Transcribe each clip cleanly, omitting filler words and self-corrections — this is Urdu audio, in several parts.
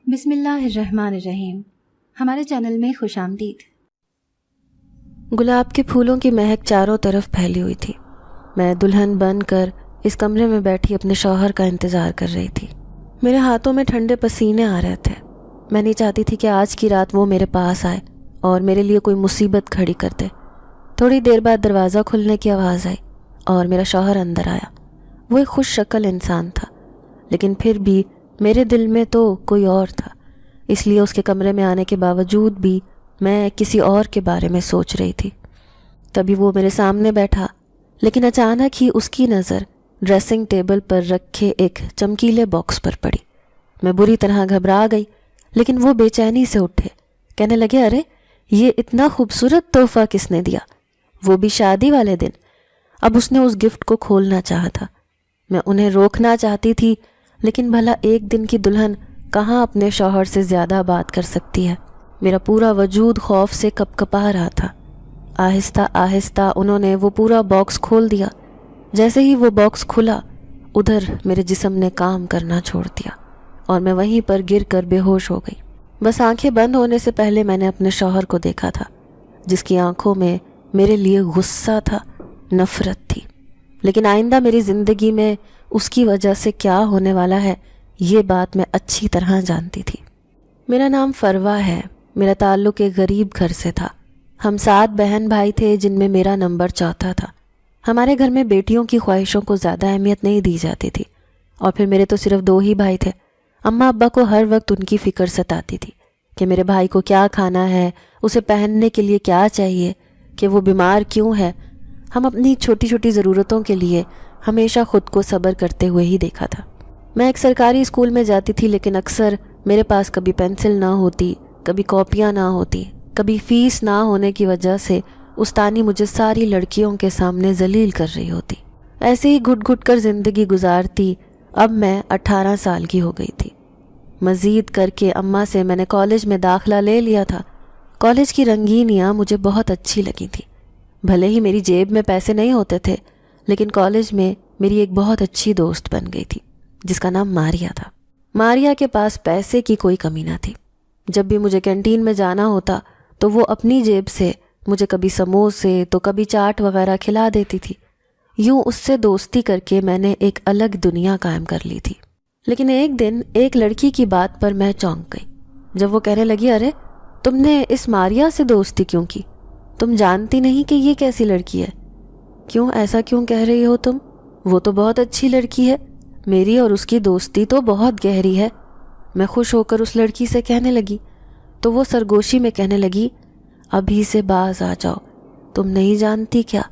بسم اللہ الرحمن الرحیم۔ ہمارے چینل میں خوش آمدید۔ گلاب کے پھولوں کی مہک چاروں طرف پھیلی ہوئی تھی۔ میں دلہن بن کر اس کمرے میں بیٹھی اپنے شوہر کا انتظار کر رہی تھی۔ میرے ہاتھوں میں ٹھنڈے پسینے آ رہے تھے۔ میں نہیں چاہتی تھی کہ آج کی رات وہ میرے پاس آئے اور میرے لیے کوئی مصیبت کھڑی کر دے۔ تھوڑی دیر بعد دروازہ کھلنے کی آواز آئی اور میرا شوہر اندر آیا۔ وہ ایک خوش شکل انسان تھا، لیکن پھر بھی میرے دل میں تو کوئی اور تھا، اس لیے اس کے کمرے میں آنے کے باوجود بھی میں کسی اور کے بارے میں سوچ رہی تھی۔ تبھی وہ میرے سامنے بیٹھا، لیکن اچانک ہی اس کی نظر ڈریسنگ ٹیبل پر رکھے ایک چمکیلے باکس پر پڑی۔ میں بری طرح گھبرا گئی، لیکن وہ بے چینی سے اٹھے، کہنے لگے، ارے یہ اتنا خوبصورت تحفہ کس نے دیا، وہ بھی شادی والے دن۔ اب اس نے اس گفٹ کو کھولنا چاہا تھا۔ میں انہیں روکنا چاہتی تھی، لیکن بھلا ایک دن کی دلہن کہاں اپنے شوہر سے زیادہ بات کر سکتی ہے۔ میرا پورا وجود خوف سے کپ کپا رہا تھا۔ آہستہ آہستہ انہوں نے وہ پورا باکس کھول دیا۔ جیسے ہی وہ باکس کھلا، ادھر میرے جسم نے کام کرنا چھوڑ دیا اور میں وہیں پر گر کر بے ہوش ہو گئی۔ بس آنکھیں بند ہونے سے پہلے میں نے اپنے شوہر کو دیکھا تھا، جس کی آنکھوں میں میرے لیے غصہ تھا، نفرت تھی۔ لیکن آئندہ میری زندگی میں اس کی وجہ سے کیا ہونے والا ہے، یہ بات میں اچھی طرح جانتی تھی۔ میرا نام فروہ ہے۔ میرا تعلق ایک غریب گھر سے تھا۔ ہم 7 بہن بھائی تھے، جن میں میرا نمبر 4 تھا۔ ہمارے گھر میں بیٹیوں کی خواہشوں کو زیادہ اہمیت نہیں دی جاتی تھی، اور پھر میرے تو صرف 2 ہی بھائی تھے۔ اماں ابا کو ہر وقت ان کی فکر ستاتی تھی کہ میرے بھائی کو کیا کھانا ہے، اسے پہننے کے لیے کیا چاہیے، کہ وہ بیمار کیوں ہے۔ ہم اپنی چھوٹی چھوٹی ضرورتوں کے لیے ہمیشہ خود کو صبر کرتے ہوئے ہی دیکھا تھا۔ میں ایک سرکاری اسکول میں جاتی تھی، لیکن اکثر میرے پاس کبھی پینسل نہ ہوتی، کبھی کاپیاں نہ ہوتی، کبھی فیس نہ ہونے کی وجہ سے استانی مجھے ساری لڑکیوں کے سامنے ذلیل کر رہی ہوتی۔ ایسے ہی گھٹ گھٹ کر زندگی گزارتی اب میں 18 سال کی ہو گئی تھی۔ مزید کر کے اماں سے میں نے کالج میں داخلہ لے لیا تھا۔ کالج کی رنگینیاں مجھے بہت اچھی لگی تھیں۔ بھلے ہی میری جیب میں پیسے نہیں ہوتے تھے، لیکن کالج میں میری ایک بہت اچھی دوست بن گئی تھی، جس کا نام ماریا تھا۔ ماریا کے پاس پیسے کی کوئی کمی نہ تھی۔ جب بھی مجھے کینٹین میں جانا ہوتا تو وہ اپنی جیب سے مجھے کبھی سموسے تو کبھی چاٹ وغیرہ کھلا دیتی تھی۔ یوں اس سے دوستی کر کے میں نے ایک الگ دنیا قائم کر لی تھی۔ لیکن ایک دن ایک لڑکی کی بات پر میں چونک گئی، جب وہ کہنے لگی، ارے تم نے اس ماریا سے دوستی کیوں کی؟ تم جانتی نہیں کہ یہ کیسی لڑکی ہے؟ کیوں ایسا کیوں کہہ رہی ہو تم؟ وہ تو بہت اچھی لڑکی ہے، میری اور اس کی دوستی تو بہت گہری ہے۔ میں خوش ہو کر اس لڑکی سے کہنے لگی، تو وہ سرگوشی میں کہنے لگی، ابھی سے باز آ جاؤ، تم نہیں جانتی کیا،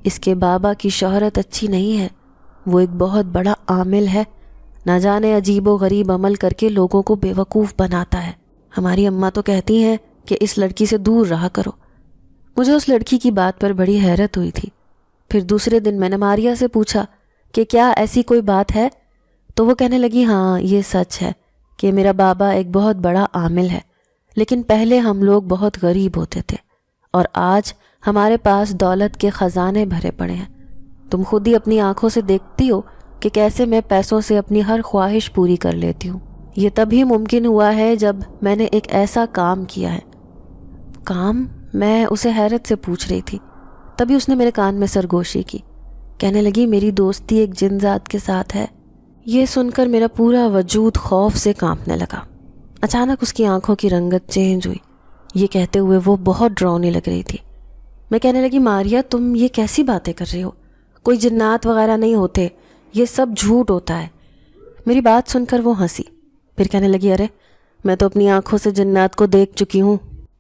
اس کے بابا کی شہرت اچھی نہیں ہے، وہ ایک بہت بڑا عامل ہے، نہ جانے عجیب و غریب عمل کر کے لوگوں کو بے وقوف بناتا ہے۔ ہماری اماں تو کہتی ہیں کہ اس لڑکی سے دور رہا کرو۔ مجھے اس لڑکی کی بات پر بڑی حیرت ہوئی تھی۔ پھر دوسرے دن میں نے ماریا سے پوچھا کہ کیا ایسی کوئی بات ہے؟ تو وہ کہنے لگی، ہاں یہ سچ ہے کہ میرا بابا ایک بہت بڑا عامل ہے، لیکن پہلے ہم لوگ بہت غریب ہوتے تھے، اور آج ہمارے پاس دولت کے خزانے بھرے پڑے ہیں۔ تم خود ہی اپنی آنکھوں سے دیکھتی ہو کہ کیسے میں پیسوں سے اپنی ہر خواہش پوری کر لیتی ہوں۔ یہ تبھی ممکن ہوا ہے جب میں نے ایک ایسا کام کیا ہے۔ کام؟ میں اسے حیرت سے پوچھ رہی تھی۔ تبھی اس نے میرے کان میں سرگوشی کی، کہنے لگی، میری دوستی ایک جن ذات کے ساتھ ہے۔ یہ سن کر میرا پورا وجود خوف سے کانپنے لگا۔ اچانک اس کی آنکھوں کی رنگت چینج ہوئی۔ یہ کہتے ہوئے وہ بہت ڈراؤنی لگ رہی تھی۔ میں کہنے لگی، ماریا تم یہ کیسی باتیں کر رہی ہو؟ کوئی جنات وغیرہ نہیں ہوتے، یہ سب جھوٹ ہوتا ہے۔ میری بات سن کر وہ ہنسی، پھر کہنے لگی، ارے میں تو اپنی آنکھوں سے جنات کو دیکھ چکی ہوں۔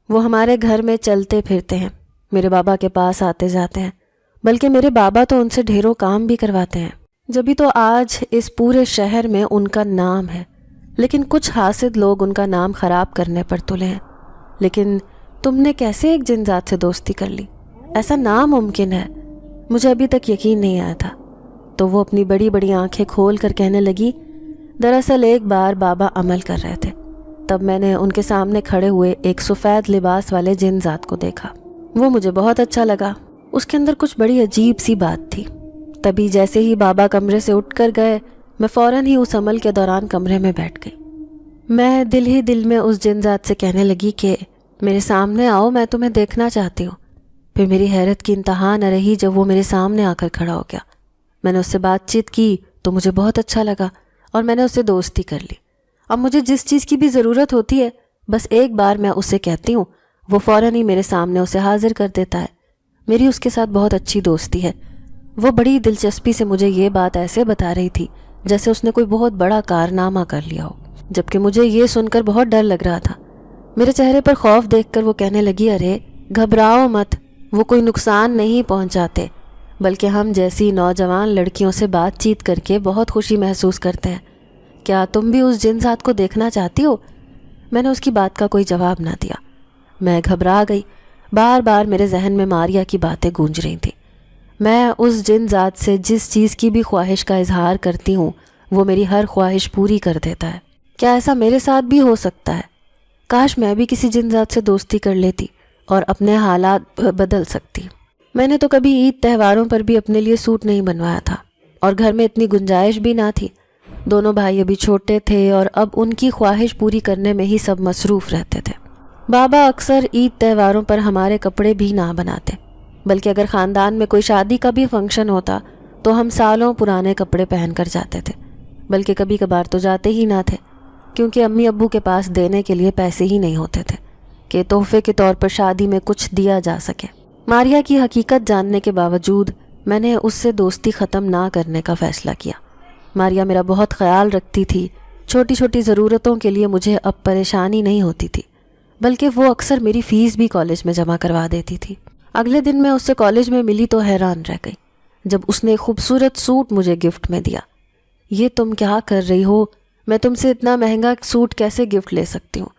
وہ ہمارے گھر میں چلتے پھرتے ہیں، میرے بابا کے پاس آتے جاتے ہیں، بلکہ میرے بابا تو ان سے ڈھیروں کام بھی کرواتے ہیں۔ جبھی تو آج اس پورے شہر میں ان کا نام ہے، لیکن کچھ حاسد لوگ ان کا نام خراب کرنے پر تلے ہیں۔ لیکن تم نے کیسے ایک جن ذات سے دوستی کر لی؟ ایسا ناممکن ہے، مجھے ابھی تک یقین نہیں آیا تھا۔ تو وہ اپنی بڑی بڑی آنکھیں کھول کر کہنے لگی، دراصل ایک بار بابا عمل کر رہے تھے، تب میں نے ان کے سامنے کھڑے ہوئے ایک سفید لباس والے جن ذات کو دیکھا۔ وہ مجھے بہت اچھا لگا، اس کے اندر کچھ بڑی عجیب سی بات تھی۔ تبھی جیسے ہی بابا کمرے سے اٹھ کر گئے، میں فوراً ہی اس عمل کے دوران کمرے میں بیٹھ گئی۔ میں دل ہی دل میں اس جن ذات سے کہنے لگی کہ میرے سامنے آؤ، میں تمہیں دیکھنا چاہتی ہوں۔ پھر میری حیرت کی انتہا نہ رہی جب وہ میرے سامنے آ کر کھڑا ہو گیا۔ میں نے اس سے بات چیت کی تو مجھے بہت اچھا لگا اور میں نے اس سے دوستی کر لی۔ اب مجھے جس چیز کی بھی ضرورت ہوتی ہے بس ایک بار میں اسے کہتی ہوں، وہ فوراً ہی میرے سامنے اسے حاضر کر دیتا ہے۔ میری اس کے ساتھ بہت اچھی دوستی ہے۔ وہ بڑی دلچسپی سے مجھے یہ بات ایسے بتا رہی تھی جیسے اس نے کوئی بہت بڑا کارنامہ کر لیا ہو، جبکہ مجھے یہ سن کر بہت ڈر لگ رہا تھا۔ میرے چہرے پر خوف دیکھ کر وہ کہنے لگی، ارے گھبراؤ مت، وہ کوئی نقصان نہیں پہنچاتے، بلکہ ہم جیسی نوجوان لڑکیوں سے بات چیت کر کے بہت خوشی محسوس کرتے ہیں۔ کیا تم بھی اس جن ذات کو دیکھنا چاہتی ہو؟ میں نے اس کی بات کا کوئی جواب نہ دیا۔ میں گھبرا گئی۔ بار بار میرے ذہن میں ماریا کی باتیں گونج رہی تھیں۔ میں اس جن ذات سے جس چیز کی بھی خواہش کا اظہار کرتی ہوں وہ میری ہر خواہش پوری کر دیتا ہے۔ کیا ایسا میرے ساتھ بھی ہو سکتا ہے؟ کاش میں بھی کسی جن ذات سے دوستی کر لیتی اور اپنے حالات بدل سکتی۔ میں نے تو کبھی عید تہواروں پر بھی اپنے لیے سوٹ نہیں بنوایا تھا، اور گھر میں اتنی گنجائش بھی نہ تھی۔ دونوں بھائی ابھی چھوٹے تھے اور اب ان کی خواہش پوری کرنے میں ہی سب مصروف رہتے تھے۔ بابا اکثر عید تہواروں پر ہمارے کپڑے بھی نہ بناتے، بلکہ اگر خاندان میں کوئی شادی کا بھی فنکشن ہوتا تو ہم سالوں پرانے کپڑے پہن کر جاتے تھے، بلکہ کبھی کبھار تو جاتے ہی نہ تھے، کیونکہ امی ابو کے پاس دینے کے لیے پیسے ہی نہیں ہوتے تھے کہ تحفے کے طور پر شادی میں کچھ دیا جا سکے۔ ماریا کی حقیقت جاننے کے باوجود میں نے اس سے دوستی ختم نہ کرنے کا فیصلہ کیا۔ ماریا میرا بہت خیال رکھتی تھی، چھوٹی چھوٹی ضرورتوں کے لیے مجھے اب پریشانی نہیں ہوتی تھی، بلکہ وہ اکثر میری فیس بھی کالج میں جمع کروا دیتی تھی۔ اگلے دن میں اس سے کالج میں ملی تو حیران رہ گئی جب اس نے ایک خوبصورت سوٹ مجھے گفٹ میں دیا۔ یہ تم کیا کر رہی ہو؟ میں تم سے اتنا مہنگا سوٹ کیسے گفٹ لے سکتی ہوں؟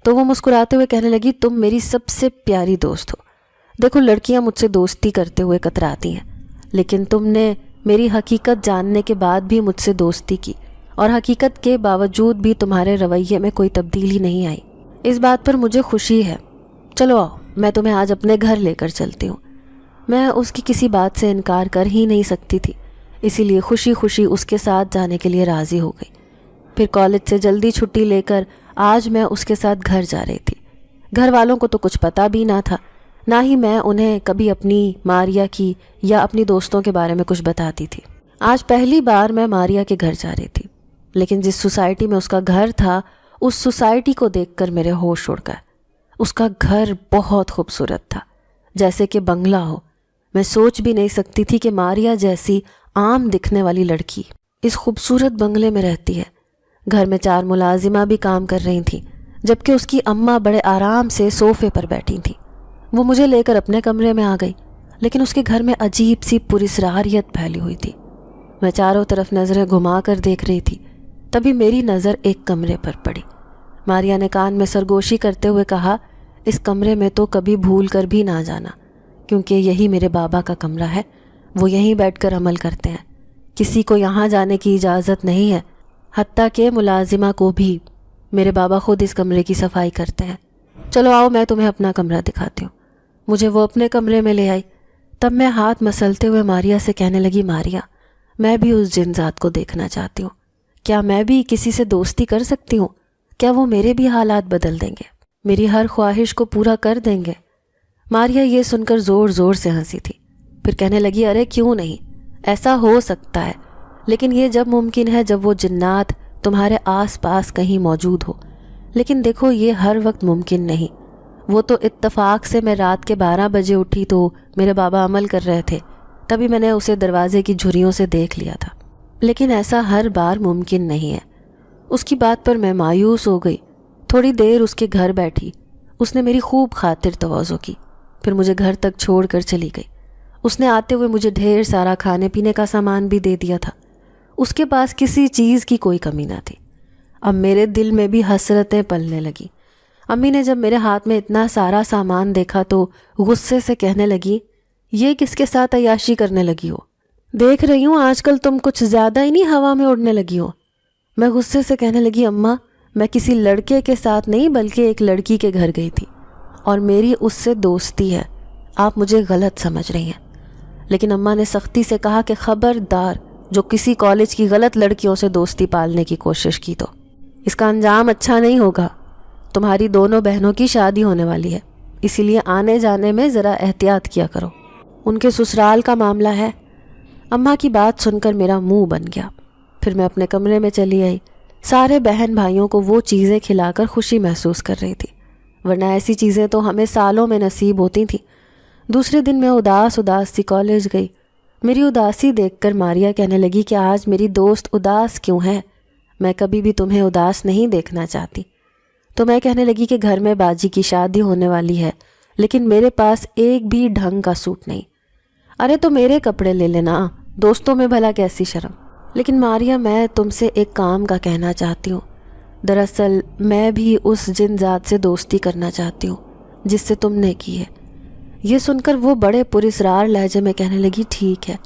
تو وہ مسکراتے ہوئے کہنے لگی، تم میری سب سے پیاری دوست ہو۔ دیکھو لڑکیاں مجھ سے دوستی کرتے ہوئے کتراتی ہیں، لیکن تم نے میری حقیقت جاننے کے بعد بھی مجھ سے دوستی کی، اور حقیقت کے باوجود بھی تمہارے رویے میں کوئی تبدیلی نہیں آئی۔ اس بات پر مجھے خوشی ہے۔ چلو آؤ، میں تمہیں آج اپنے گھر لے کر چلتی ہوں۔ میں اس کی کسی بات سے انکار کر ہی نہیں سکتی تھی، اسی لیے خوشی خوشی اس کے ساتھ جانے کے لیے راضی ہو گئی۔ پھر کالج سے جلدی چھٹی لے کر آج میں اس کے ساتھ گھر جا رہی تھی۔ گھر والوں کو تو کچھ پتہ بھی نہ تھا، نہ ہی میں انہیں کبھی اپنی ماریا کی یا اپنی دوستوں کے بارے میں کچھ بتاتی تھی۔ آج پہلی بار میں ماریا کے گھر جا رہی تھی، لیکن جس سوسائٹی میں اس کا گھر تھا اس سوسائٹی کو دیکھ کر میرے ہوش اڑ گئے۔ اس کا گھر بہت خوبصورت تھا، جیسے کہ بنگلہ ہو۔ میں سوچ بھی نہیں سکتی تھی کہ ماریا جیسی عام دکھنے والی لڑکی اس خوبصورت بنگلے میں رہتی ہے۔ گھر میں 4 ملازمہ بھی کام کر رہی تھیں، جبکہ اس کی اماں بڑے آرام سے صوفے پر بیٹھی تھیں۔ وہ مجھے لے کر اپنے کمرے میں آ گئی، لیکن اس کے گھر میں عجیب سی پراسراریت پھیلی ہوئی تھی۔ میں چاروں طرف نظریں گھما کر دیکھ رہی تھی، تبھی میری نظر ایک کمرے پر پڑی۔ ماریا نے کان میں سرگوشی کرتے ہوئے کہا، اس کمرے میں تو کبھی بھول کر بھی نہ جانا، کیونکہ یہی میرے بابا کا کمرہ ہے، وہ یہیں بیٹھ کر عمل کرتے ہیں۔ کسی کو یہاں جانے کی اجازت نہیں ہے، حتیٰ کہ ملازمہ کو بھی۔ میرے بابا خود اس کمرے کی صفائی کرتے ہیں۔ چلو آؤ، میں تمہیں اپنا کمرہ دکھاتی ہوں۔ مجھے وہ اپنے کمرے میں لے آئی۔ تب میں ہاتھ مسلتے ہوئے ماریا سے کہنے لگی، ماریا، میں بھی اس جن ذات کو دیکھنا چاہتی ہوں۔ کیا میں بھی کسی سے دوستی کر سکتی ہوں؟ کیا وہ میرے بھی حالات بدل دیں گے، میری ہر خواہش کو پورا کر دیں گے؟ ماریا یہ سن کر زور زور سے ہنسی تھی، پھر کہنے لگی، ارے کیوں نہیں، ایسا ہو سکتا ہے، لیکن یہ جب ممکن ہے جب وہ جنات تمہارے آس پاس کہیں موجود ہو۔ لیکن دیکھو یہ ہر وقت ممکن نہیں۔ وہ تو اتفاق سے میں رات کے 12 بجے اٹھی تو میرے بابا عمل کر رہے تھے، تبھی میں نے اسے دروازے کی جھریوں سے دیکھ لیا تھا، لیکن ایسا ہر بار ممکن نہیں ہے۔ اس کی بات پر میں مایوس ہو گئی۔ تھوڑی دیر اس کے گھر بیٹھی، اس نے میری خوب خاطر تواضع کی، پھر مجھے گھر تک چھوڑ کر چلی گئی۔ اس نے آتے ہوئے مجھے ڈھیر سارا کھانے پینے کا سامان بھی دے دیا تھا۔ اس کے پاس کسی چیز کی کوئی کمی نہ تھی۔ اب میرے دل میں بھی حسرتیں پلنے لگی۔ امی نے جب میرے ہاتھ میں اتنا سارا سامان دیکھا تو غصے سے کہنے لگی، یہ کس کے ساتھ عیاشی کرنے لگی ہو؟ دیکھ رہی ہوں آج کل تم کچھ زیادہ ہی نہیں ہوا میں اڑنے لگی ہو۔ میں غصے سے کہنے لگی، اماں، میں کسی لڑکے کے ساتھ نہیں بلکہ ایک لڑکی کے گھر گئی تھی، اور میری اس سے دوستی ہے، آپ مجھے غلط سمجھ رہی ہیں۔ لیکن اماں نے سختی سے کہا کہ خبردار جو کسی کالج کی غلط لڑکیوں سے دوستی پالنے کی کوشش کی تو۔ اس کا انجام اچھا نہیں ہوگا. تمہاری دونوں بہنوں کی شادی ہونے والی ہے، اسی لیے آنے جانے میں ذرا احتیاط کیا کرو. ان کے سسرال کا معاملہ ہے. اماں کی بات سن کر میرا منہ بن گیا. پھر میں اپنے کمرے میں چلی آئی. سارے بہن بھائیوں کو وہ چیزیں کھلا کر خوشی محسوس کر رہی تھی، ورنہ ایسی چیزیں تو ہمیں سالوں میں نصیب ہوتی تھیں. دوسرے دن میں اداس سی کالج گئی. میری اداسی دیکھ کر ماریا کہنے لگی کہ آج میری دوست اداس کیوں ہے؟ میں کبھی بھی تمہیں اداس نہیں دیکھنا چاہتی. تو میں کہنے لگی کہ گھر میں باجی کی شادی ہونے والی ہے، لیکن میرے پاس ایک بھی ڈھنگ کا سوٹ نہیں. ارے تو میرے کپڑے لے لینا، دوستوں میں بھلا کیسی شرم. لیکن ماریا، میں تم سے ایک کام کا کہنا چاہتی ہوں. دراصل میں بھی اس جن ذات سے دوستی کرنا چاہتی ہوں جس سے تم نے کی ہے. یہ سن کر وہ بڑے پراسرار لہجے میں کہنے لگی، ٹھیک ہے،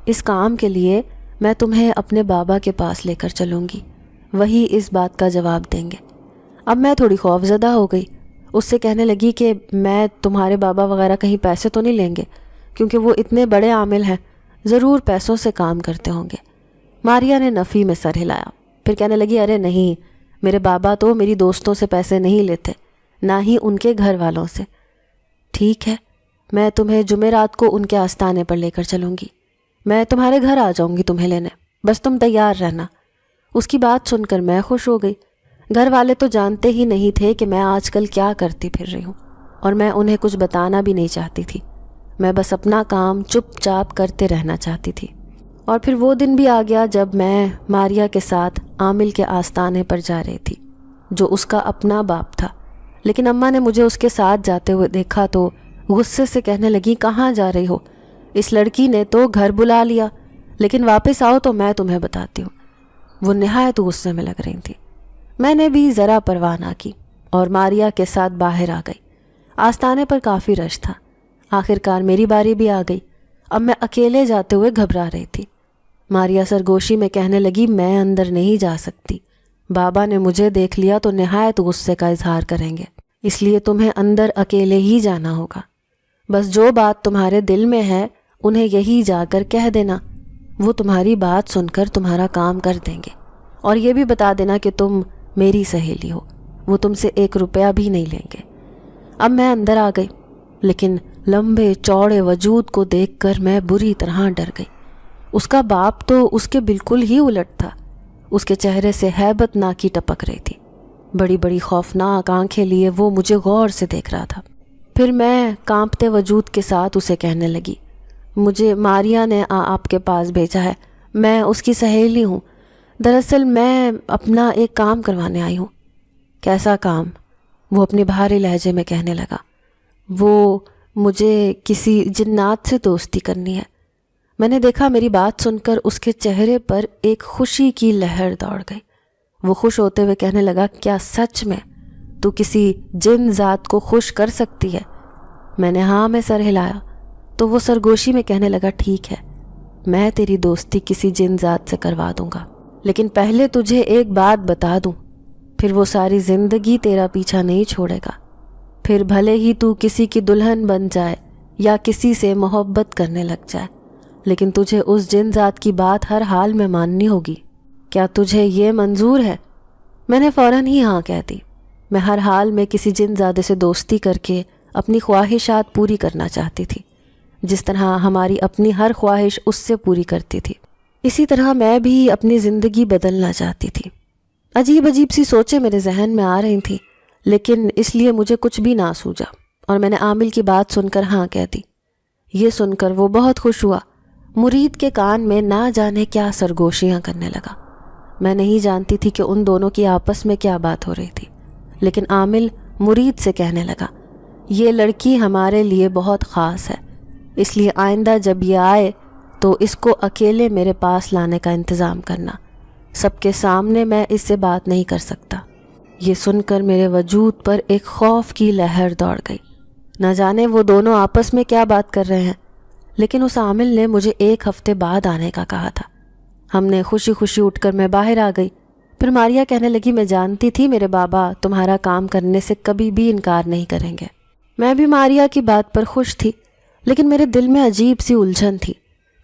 اس کام کے لیے میں تمہیں اپنے بابا کے پاس لے کر چلوں گی، وہی اس بات کا جواب دیں گے. اب میں تھوڑی خوفزدہ ہو گئی. اس سے کہنے لگی کہ میں تمہارے بابا وغیرہ کہیں پیسے تو نہیں لیں گے، کیونکہ وہ اتنے بڑے عامل ہیں، ضرور پیسوں سے کام کرتے ہوں گے. ماریا نے نفی میں سر ہلایا. پھر کہنے لگی، ارے نہیں، میرے بابا تو میری دوستوں سے پیسے نہیں لیتے، نہ ہی ان کے گھر والوں سے. ٹھیک ہے، میں تمہیں جمعرات کو ان کے آستانے پر لے کر چلوں گی. میں تمہارے گھر آ جاؤں گی تمہیں لینے، بس تم تیار رہنا. اس کی بات سن کر میں خوش ہو گئی. گھر والے تو جانتے ہی نہیں تھے کہ میں آج کل کیا کرتی پھر رہی ہوں، اور میں انہیں کچھ بتانا بھی نہیں چاہتی تھی. میں بس اپنا کام چپ چاپ کرتے رہنا چاہتی تھی. اور پھر وہ دن بھی آ گیا جب میں ماریا کے ساتھ عامل کے آستانے پر جا رہی تھی، جو اس کا اپنا باپ تھا. لیکن اماں نے مجھے اس کے ساتھ جاتے ہوئے دیکھا تو غصے سے کہنے لگی، کہاں جا رہی ہو؟ اس لڑکی نے تو گھر بلا لیا، لیکن واپس آؤ تو میں تمہیں بتاتی ہوں. وہ نہایت غصے میں لگ رہی تھی. میں نے بھی ذرا پرواہ نہ کی اور ماریا کے ساتھ باہر آ گئی. آستانے پر کافی رش تھا. آخرکار میری باری بھی آ گئی. اب میں اکیلے جاتے ہوئے گھبرا رہی تھی. ماریا سرگوشی میں کہنے لگی، میں اندر نہیں جا سکتی. بابا نے مجھے دیکھ لیا تو نہایت غصے کا اظہار کریں گے، اس لیے تمہیں اندر اکیلے ہی جانا ہوگا. بس جو بات تمہارے دل میں ہے انہیں یہی جا کر کہہ دینا. وہ تمہاری بات سن کر تمہارا کام کر دیں گے. اور یہ بھی بتا دینا کہ تم میری سہیلی ہو. وہ تم سے 1 روپیہ بھی نہیں لیں گے. اب میں اندر آ گئی، لیکن لمبے چوڑے وجود کو دیکھ کر میں بری طرح ڈر گئی. اس کا باپ تو اس کے بالکل ہی الٹ تھا. اس کے چہرے سے ہیبت ناکی ٹپک رہی تھی. بڑی بڑی خوفناک آنکھیں لیے وہ مجھے غور سے دیکھ رہا تھا. پھر میں کانپتے وجود کے ساتھ اسے کہنے لگی، مجھے ماریا نے آپ کے پاس بھیجا ہے، میں اس کی سہیلی ہوں. دراصل میں اپنا ایک کام کروانے آئی ہوں. کیسا کام؟ وہ اپنے بھاری لہجے میں کہنے لگا. وہ مجھے کسی جنات سے دوستی کرنی ہے. میں نے دیکھا میری بات سن کر اس کے چہرے پر ایک خوشی کی لہر دوڑ گئی. وہ خوش ہوتے ہوئے کہنے لگا، کیا سچ میں تو کسی جن ذات کو خوش کر سکتی ہے؟ میں نے ہاں میں سر ہلایا. تو وہ سرگوشی میں کہنے لگا، ٹھیک ہے، میں تیری دوستی کسی جن ذات سے کروا دوں گا، لیکن پہلے تجھے ایک بات بتا دوں، پھر وہ ساری زندگی تیرا پیچھا نہیں چھوڑے گا. پھر بھلے ہی تو کسی کی دلہن بن جائے یا کسی سے محبت کرنے لگ جائے، لیکن تجھے اس جن ذات کی بات ہر حال میں ماننی ہوگی. کیا تجھے یہ منظور ہے؟ میں نے فوراً ہی ہاں کہہ دی. میں ہر حال میں کسی جن زادے سے دوستی کر کے اپنی خواہشات پوری کرنا چاہتی تھی، جس طرح ہماری اپنی ہر خواہش اس سے پوری کرتی تھی. اسی طرح میں بھی اپنی زندگی بدلنا چاہتی تھی. عجیب عجیب سی سوچیں میرے ذہن میں آ رہی تھیں، لیکن اس لیے مجھے کچھ بھی نہ سوجا اور میں نے عامل کی بات سن کر ہاں کہہ دی. یہ سن کر وہ بہت خوش ہوا. مرید کے کان میں نہ جانے کیا سرگوشیاں کرنے لگا. میں نہیں جانتی تھی کہ ان دونوں کی آپس میں کیا بات ہو رہی تھی، لیکن عامل مرید سے کہنے لگا، یہ لڑکی ہمارے لیے بہت خاص ہے، اس لیے آئندہ جب یہ آئے تو اس کو اکیلے میرے پاس لانے کا انتظام کرنا. سب کے سامنے میں اس سے بات نہیں کر سکتا. یہ سن کر میرے وجود پر ایک خوف کی لہر دوڑ گئی. نہ جانے وہ دونوں آپس میں کیا بات کر رہے ہیں، لیکن اس عامل نے مجھے 1 ہفتے بعد آنے کا کہا تھا. ہم نے خوشی خوشی اٹھ کر میں باہر آ گئی. پھر ماریا کہنے لگی، میں جانتی تھی میرے بابا تمہارا کام کرنے سے کبھی بھی انکار نہیں کریں گے. میں بھی ماریا کی بات پر خوش تھی، لیکن میرے دل میں عجیب سی الجھن تھی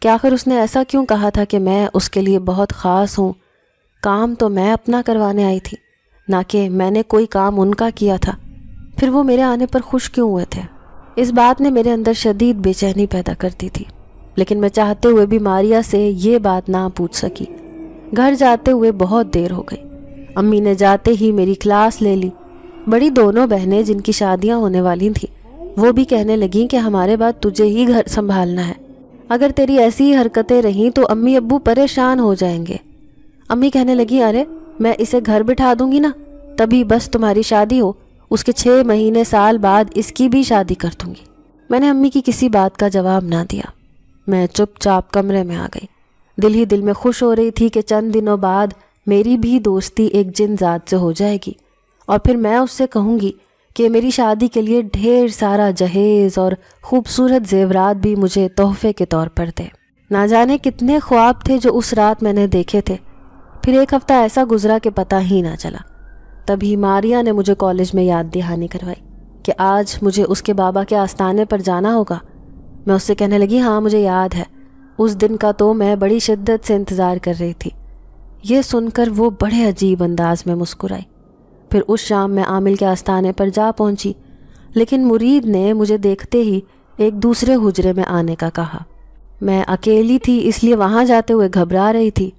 کہ آخر اس نے ایسا کیوں کہا تھا کہ میں اس کے لیے بہت خاص ہوں. کام تو میں اپنا کروانے آئی تھی، نہ کہ میں نے کوئی کام ان کا کیا تھا۔ پھر وہ میرے آنے پر خوش کیوں ہوئے تھے؟ اس بات نے میرے اندر شدید بے چینی پیدا کرتی تھی، لیکن میں چاہتے ہوئے بھی ماریا سے یہ بات نہ پوچھ سکی۔ گھر جاتے ہوئے بہت دیر ہو گئی۔ امی نے جاتے ہی میری کلاس لے لی۔ بڑی دونوں بہنیں جن کی شادیاں ہونے والی تھیں وہ بھی کہنے لگیں کہ ہمارے بعد تجھے ہی گھر سنبھالنا ہے، اگر تیری ایسی ہی حرکتیں رہیں تو امی ابو پریشان ہو جائیں گے۔ امی کہنے لگی ارے میں اسے گھر بٹھا دوں گی نا، تبھی بس تمہاری شادی ہو، اس کے 6 مہینے سال بعد اس کی بھی شادی کر دوں گی۔ میں نے امی کی کسی بات کا جواب نہ دیا۔ میں چپ چاپ کمرے میں آ گئی۔ دل ہی دل میں خوش ہو رہی تھی کہ چند دنوں بعد میری بھی دوستی ایک جن ذات سے ہو جائے گی، اور پھر میں اس سے کہوں گی کہ میری شادی کے لیے ڈھیر سارا جہیز اور خوبصورت زیورات بھی مجھے تحفے کے طور پر دے۔ نہ جانے کتنے خواب تھے جو اس رات میں نے دیکھے تھے۔ پھر ایک ہفتہ ایسا گزرا کہ پتہ ہی نہ چلا۔ تبھی ماریا نے مجھے کالج میں یاد دہانی کروائی کہ آج مجھے اس کے بابا کے آستانے پر جانا ہوگا۔ میں اس سے کہنے لگی ہاں مجھے یاد ہے، اس دن کا تو میں بڑی شدت سے انتظار کر رہی تھی۔ یہ سن کر وہ بڑے عجیب انداز میں مسکرائی۔ پھر اس شام میں عامل کے آستانے پر جا پہنچی، لیکن مرید نے مجھے دیکھتے ہی ایک دوسرے حجرے میں آنے کا کہا۔ میں اکیلی تھی اس لیے وہاں جاتے ہوئے گھبرا رہی تھی۔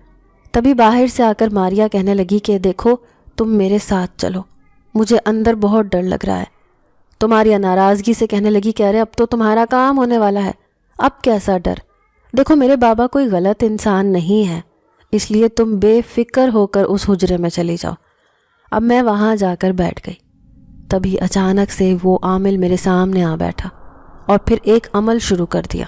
تبھی باہر سے آ کر ماریا کہنے لگی کہ دیکھو تم میرے ساتھ چلو، مجھے اندر بہت ڈر لگ رہا ہے۔ تو ماریا ناراضگی سے کہنے لگی کہ ارے اب تو تمہارا کام ہونے والا ہے، اب کیسا ڈر؟ دیکھو میرے بابا کوئی غلط انسان نہیں ہے، اس لیے تم بے فکر ہو کر اس حجرے میں چلی جاؤ۔ اب میں وہاں جا کر بیٹھ گئی۔ تبھی اچانک سے وہ عامل میرے سامنے آ بیٹھا اور پھر ایک عمل شروع کر دیا۔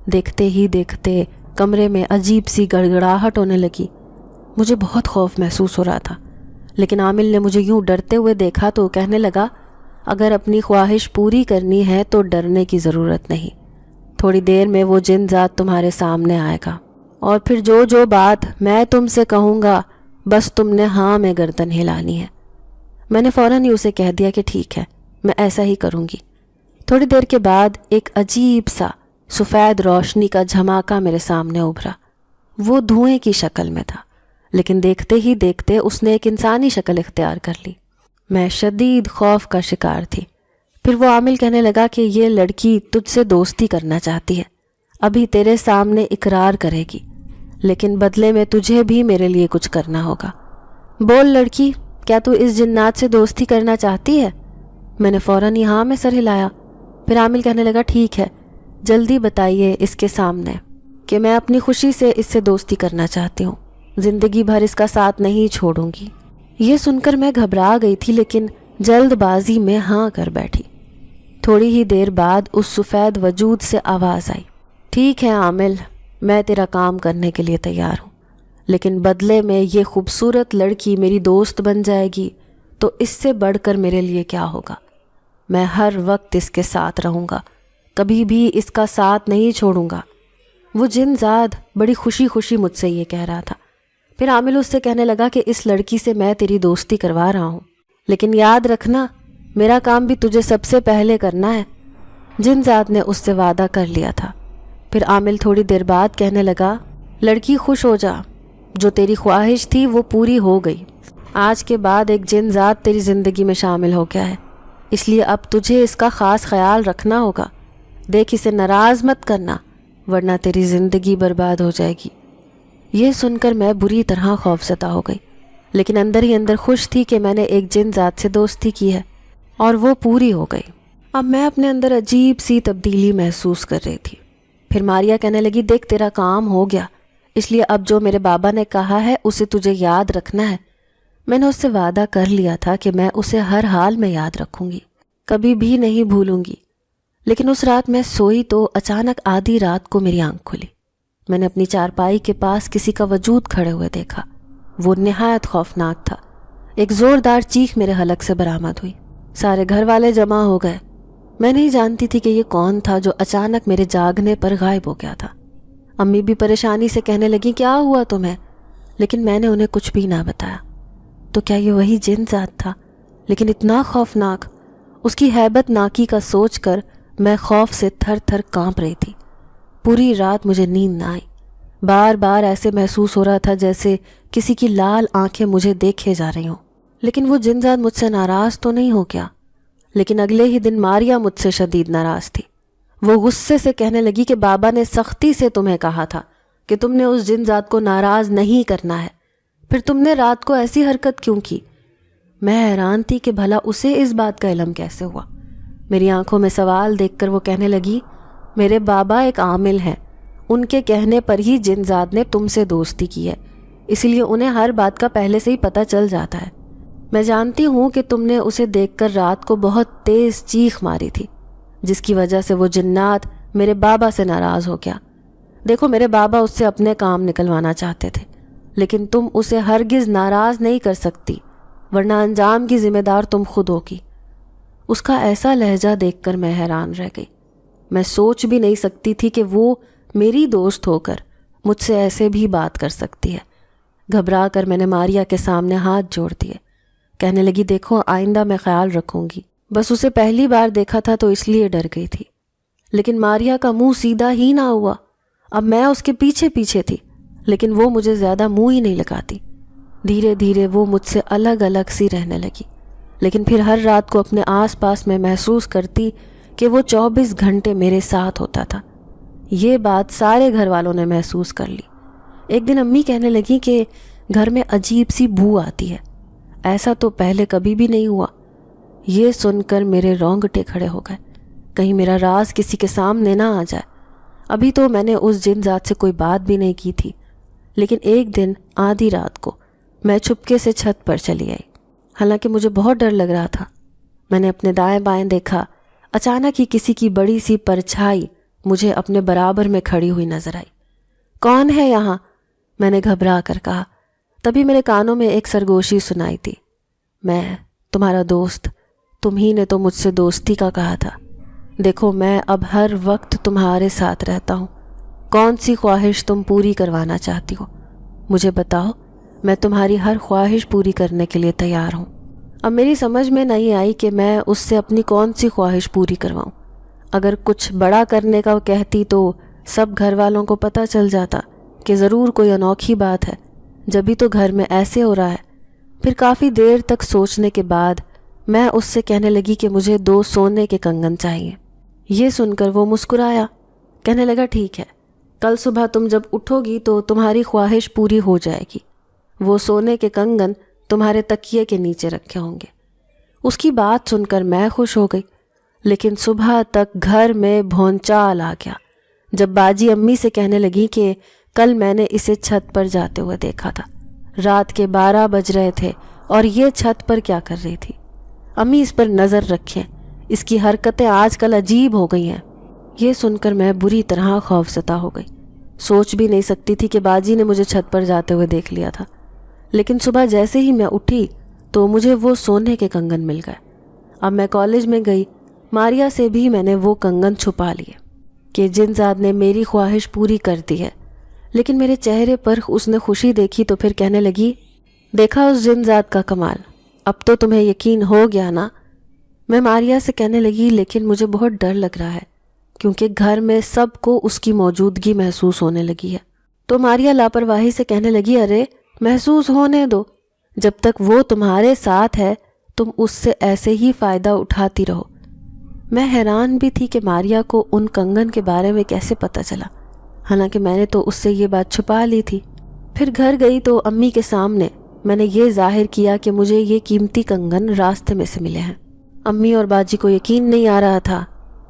دیکھتے ہی دیکھتے کمرے میں عجیب سی گڑگڑاہٹ ہونے لگی۔ مجھے بہت خوف محسوس ہو رہا تھا، لیکن عامل نے مجھے یوں ڈرتے ہوئے دیکھا تو کہنے لگا اگر اپنی خواہش پوری کرنی ہے تو ڈرنے کی ضرورت نہیں، تھوڑی دیر میں وہ جن ذات تمہارے سامنے آئے گا، اور پھر جو بات میں تم سے کہوں گا بس تم نے ہاں میں گردن ہلانی ہے۔ میں نے فوراً ہی اسے کہہ دیا کہ ٹھیک ہے میں ایسا ہی کروں گی۔ تھوڑی دیر کے بعد ایک عجیب سا سفید روشنی کا جھماکہ میرے سامنے ابھرا۔ وہ دھوئیں کی شکل میں تھا، لیکن دیکھتے ہی دیکھتے اس نے ایک انسانی شکل اختیار کر لی۔ میں شدید خوف کا شکار تھی۔ پھر وہ عامل کہنے لگا کہ یہ لڑکی تجھ سے دوستی کرنا چاہتی ہے، ابھی تیرے سامنے اقرار کرے گی، لیکن بدلے میں تجھے بھی میرے لیے کچھ کرنا ہوگا۔ بول لڑکی، کیا تو اس جنات سے دوستی کرنا چاہتی ہے؟ میں نے فوراً ہی ہاں میں سر ہلایا۔ پھر عامل کہنے لگا ٹھیک ہے، جلدی بتائیے اس کے سامنے کہ میں اپنی خوشی سے اس سے دوستی کرنا چاہتی ہوں، زندگی بھر اس کا ساتھ نہیں چھوڑوں گی۔ یہ سن کر میں گھبرا گئی تھی، لیکن جلد بازی میں ہاں کر بیٹھی۔ تھوڑی ہی دیر بعد اس سفید وجود سے آواز آئی، ٹھیک ہے عامل، میں تیرا کام کرنے کے لیے تیار ہوں، لیکن بدلے میں یہ خوبصورت لڑکی میری دوست بن جائے گی تو اس سے بڑھ کر میرے لیے کیا ہوگا؟ میں ہر وقت اس کے ساتھ رہوں گا، کبھی بھی اس کا ساتھ نہیں چھوڑوں گا۔ وہ جن زاد بڑی خوشی خوشی مجھ سے یہ کہہ رہا تھا۔ پھر عامل اس سے کہنے لگا کہ اس لڑکی سے میں تیری دوستی کروا رہا ہوں، لیکن یاد رکھنا میرا کام بھی تجھے سب سے پہلے کرنا ہے۔ جن زاد نے اس سے وعدہ کر لیا تھا۔ پھر عامل تھوڑی دیر بعد کہنے لگا لڑکی خوش ہو جا، جو تیری خواہش تھی وہ پوری ہو گئی۔ آج کے بعد ایک جن ذات تیری زندگی میں شامل ہو گیا ہے، اس لیے اب تجھے اس کا خاص خیال رکھنا ہوگا۔ دیکھ اسے ناراض مت کرنا ورنہ تیری زندگی برباد ہو جائے گی۔ یہ سن کر میں بری طرح خوفزدہ ہو گئی، لیکن اندر ہی اندر خوش تھی کہ میں نے ایک جن ذات سے دوستی کی ہے اور وہ پوری ہو گئی۔ اب میں اپنے اندر عجیب سی تبدیلی محسوس کر رہی تھی۔ پھر ماریا کہنے لگی دیکھ تیرا کام ہو گیا، اس لیے اب جو میرے بابا نے کہا ہے اسے تجھے یاد رکھنا ہے۔ میں نے اس سے وعدہ کر لیا تھا کہ میں اسے ہر حال میں یاد رکھوں گی، کبھی بھی نہیں بھولوں گی۔ لیکن اس رات میں سوئی تو اچانک آدھی رات کو میری آنکھ کھلی۔ میں نے اپنی چارپائی کے پاس کسی کا وجود کھڑے ہوئے دیکھا۔ وہ نہایت خوفناک تھا۔ ایک زوردار چیخ میرے حلق سے برآمد ہوئی۔ سارے گھر والے جمع ہو گئے۔ میں نہیں جانتی تھی کہ یہ کون تھا جو اچانک میرے جاگنے پر غائب ہو گیا تھا۔ امی بھی پریشانی سے کہنے لگیں کیا ہوا تمہیں، لیکن میں نے انہیں کچھ بھی نہ بتایا۔ تو کیا یہ وہی جن ذات تھا؟ لیکن اتنا خوفناک، اس کی ہیبت ناکی کا سوچ کر میں خوف سے تھر تھر کانپ رہی تھی۔ پوری رات مجھے نیند نہ آئی۔ بار بار ایسے محسوس ہو رہا تھا جیسے کسی کی لال آنکھیں مجھے دیکھے جا رہی ہوں۔ لیکن وہ جنزاد مجھ سے ناراض تو نہیں ہو گیا؟ لیکن اگلے ہی دن ماریا مجھ سے شدید ناراض تھی۔ وہ غصے سے کہنے لگی کہ بابا نے سختی سے تمہیں کہا تھا کہ تم نے اس جنزاد کو ناراض نہیں کرنا ہے، پھر تم نے رات کو ایسی حرکت کیوں کی؟ میں حیران تھی کہ بھلا اسے اس بات کا علم کیسے ہوا۔ میری آنکھوں میں سوال دیکھ کر وہ کہنے لگی، میرے بابا ایک عامل ہیں، ان کے کہنے پر ہی جنزاد نے تم سے دوستی کی ہے، اس لیے انہیں ہر بات کا پہلے سے ہی پتہ چل جاتا ہے۔ میں جانتی ہوں کہ تم نے اسے دیکھ کر رات کو بہت تیز چیخ ماری تھی، جس کی وجہ سے وہ جنات میرے بابا سے ناراض ہو گیا۔ دیکھو، میرے بابا اس سے اپنے کام نکلوانا چاہتے تھے، لیکن تم اسے ہرگز ناراض نہیں کر سکتی، ورنہ انجام کی ذمہ دار تم خود ہوگی۔ اس کا ایسا لہجہ دیکھ کر میں حیران رہ گئی۔ میں سوچ بھی نہیں سکتی تھی کہ وہ میری دوست ہو کر مجھ سے ایسے بھی بات کر سکتی ہے۔ گھبرا کر میں نے ماریا کے سامنے ہاتھ جوڑ دیے۔ کہنے لگی، دیکھو، آئندہ میں خیال رکھوں گی، بس اسے پہلی بار دیکھا تھا تو اس لیے ڈر گئی تھی۔ لیکن ماریا کا منہ سیدھا ہی نہ ہوا۔ اب میں اس کے پیچھے پیچھے تھی، لیکن وہ مجھے زیادہ منہ ہی نہیں لگاتی۔ دھیرے دھیرے وہ مجھ سے الگ الگ سی رہنے لگی، لیکن پھر ہر رات کو اپنے آس پاس میں محسوس کرتی کہ وہ 24 گھنٹے میرے ساتھ ہوتا تھا۔ یہ بات سارے گھر والوں نے محسوس کر لی۔ ایک دن امی کہنے لگی کہ گھر میں عجیب سی بو آتی ہے، ایسا تو پہلے کبھی بھی نہیں ہوا۔ یہ سن کر میرے رونگٹے کھڑے ہو گئے، کہیں میرا راز کسی کے سامنے نہ آ جائے۔ ابھی تو میں نے اس جن ذات سے کوئی بات بھی نہیں کی تھی، لیکن ایک دن آدھی رات کو میں چھپکے سے چھت پر چلی آئی، حالانکہ مجھے بہت ڈر لگ رہا تھا۔ میں نے اپنے دائیں بائیں دیکھا، اچانک ہی کسی کی بڑی سی پرچھائی مجھے اپنے برابر میں کھڑی ہوئی نظر آئی۔ کون ہے یہاں؟ میں نے گھبرا کر کہا۔ تبھی میرے کانوں میں ایک سرگوشی سنائی تھی، میں تمہارا دوست، تم ہی نے تو مجھ سے دوستی کا کہا تھا۔ دیکھو، میں اب ہر وقت تمہارے ساتھ رہتا ہوں، کون سی خواہش تم پوری کروانا چاہتی ہو مجھے بتاؤ، میں تمہاری ہر خواہش پوری کرنے کے لیے تیار ہوں۔ اب میری سمجھ میں نہیں آئی کہ میں اس سے اپنی کون سی خواہش پوری کرواؤں۔ اگر کچھ بڑا کرنے کا کہتی تو سب گھر والوں کو پتہ چل جاتا کہ ضرور کوئی انوکھی بات ہے، جبھی تو گھر میں ایسے ہو رہا ہے۔ پھر کافی دیر تک سوچنے کے بعد میں اس سے کہنے لگی کہ مجھے 2 سونے کے کنگن چاہیے۔ یہ سن کر وہ مسکرایا، کہنے لگا، ٹھیک ہے، کل صبح تم جب اٹھو گی تو تمہاری خواہش پوری ہو جائے گی، وہ سونے کے کنگن تمہارے تکیے کے نیچے رکھے ہوں گے۔ اس کی بات سن کر میں خوش ہو گئی، لیکن صبح تک گھر میں بھونچال آ گیا جب باجی امی سے کہنے لگی کہ کل میں نے اسے چھت پر جاتے ہوئے دیکھا تھا، رات کے 12 بج رہے تھے اور یہ چھت پر کیا کر رہی تھی؟ امی اس پر نظر رکھیں، اس کی حرکتیں آج کل عجیب ہو گئی ہیں۔ یہ سن کر میں بری طرح خوفزدہ ہو گئی، سوچ بھی نہیں سکتی تھی کہ باجی نے مجھے چھت پر جاتے ہوئے دیکھ لیا تھا۔ لیکن صبح جیسے ہی میں اٹھی تو مجھے وہ سونے کے کنگن مل گئے۔ اب میں کالج میں گئی، ماریا سے بھی میں نے وہ کنگن چھپا لیے کہ جنزاد نے میری خواہش پوری کر دی ہے، لیکن میرے چہرے پر اس نے خوشی دیکھی تو پھر کہنے لگی، دیکھا اس جنزاد کا کمال، اب تو تمہیں یقین ہو گیا نا؟ میں ماریا سے کہنے لگی، لیکن مجھے بہت ڈر لگ رہا ہے کیونکہ گھر میں سب کو اس کی موجودگی محسوس ہونے لگی ہے۔ تو ماریا لاپرواہی سے کہنے لگی، ارے محسوس ہونے دو، جب تک وہ تمہارے ساتھ ہے تم اس سے ایسے ہی فائدہ اٹھاتی رہو۔ میں حیران بھی تھی کہ ماریا کو ان کنگن کے بارے میں کیسے پتہ چلا، حالانکہ میں نے تو اس سے یہ بات چھپا لی تھی۔ پھر گھر گئی تو امی کے سامنے میں نے یہ ظاہر کیا کہ مجھے یہ قیمتی کنگن راستے میں سے ملے ہیں۔ امی اور باجی کو یقین نہیں آ رہا تھا،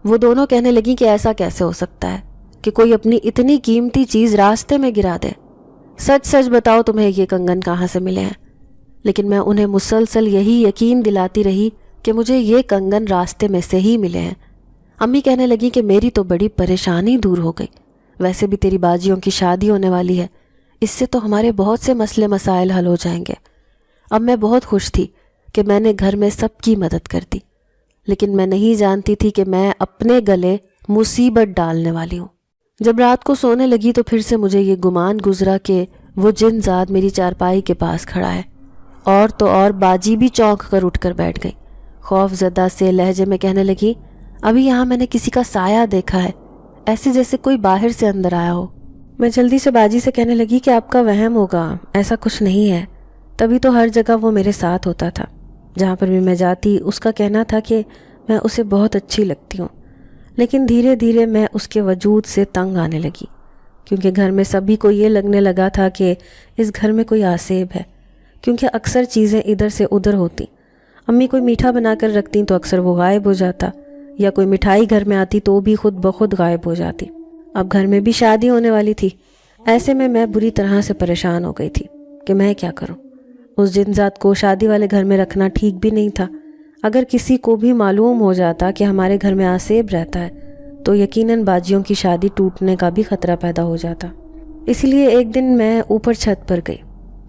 وہ دونوں کہنے لگیں کہ ایسا کیسے ہو سکتا ہے کہ کوئی اپنی اتنی قیمتی چیز راستے میں گرا دے، سچ سچ بتاؤ تمہیں یہ کنگن کہاں سے ملے ہیں؟ لیکن میں انہیں مسلسل یہی یقین دلاتی رہی کہ مجھے یہ کنگن راستے میں سے ہی ملے ہیں۔ امی کہنے لگی کہ میری تو بڑی پریشانی دور ہو گئی، ویسے بھی تیری باجیوں کی شادی ہونے والی ہے، اس سے تو ہمارے بہت سے مسئلے مسائل حل ہو جائیں گے۔ اب میں بہت خوش تھی کہ میں نے گھر میں سب کی مدد کر دی، لیکن میں نہیں جانتی تھی کہ میں اپنے گلے مصیبت ڈالنے والی ہوں۔ جب رات کو سونے لگی تو پھر سے مجھے یہ گمان گزرا کہ وہ جنزاد میری چارپائی کے پاس کھڑا ہے، اور تو اور باجی بھی چونک کر اٹھ کر بیٹھ گئی، خوف زدہ سے لہجے میں کہنے لگی، ابھی یہاں میں نے کسی کا سایہ دیکھا ہے، ایسے جیسے کوئی باہر سے اندر آیا ہو۔ میں جلدی سے باجی سے کہنے لگی کہ آپ کا وہم ہوگا، ایسا کچھ نہیں ہے۔ تبھی تو ہر جگہ وہ میرے ساتھ ہوتا تھا، جہاں پر بھی میں جاتی اس کا کہنا تھا کہ میں اسے بہت اچھی لگتی ہوں۔ لیکن دھیرے دھیرے میں اس کے وجود سے تنگ آنے لگی، کیونکہ گھر میں سبھی کو یہ لگنے لگا تھا کہ اس گھر میں کوئی آسیب ہے، کیونکہ اکثر چیزیں ادھر سے ادھر ہوتی۔ امی کوئی میٹھا بنا کر رکھتی تو اکثر وہ غائب ہو جاتا، یا کوئی مٹھائی گھر میں آتی تو بھی خود بخود غائب ہو جاتی۔ اب گھر میں بھی شادی ہونے والی تھی، ایسے میں بری طرح سے پریشان ہو گئی تھی کہ میں کیا کروں۔ اس جن ذات کو شادی والے گھر میں رکھنا ٹھیک بھی نہیں تھا۔ اگر کسی کو بھی معلوم ہو جاتا کہ ہمارے گھر میں آسیب رہتا ہے تو یقیناً باجیوں کی شادی ٹوٹنے کا بھی خطرہ پیدا ہو جاتا۔ اسی لیے ایک دن میں اوپر چھت پر گئی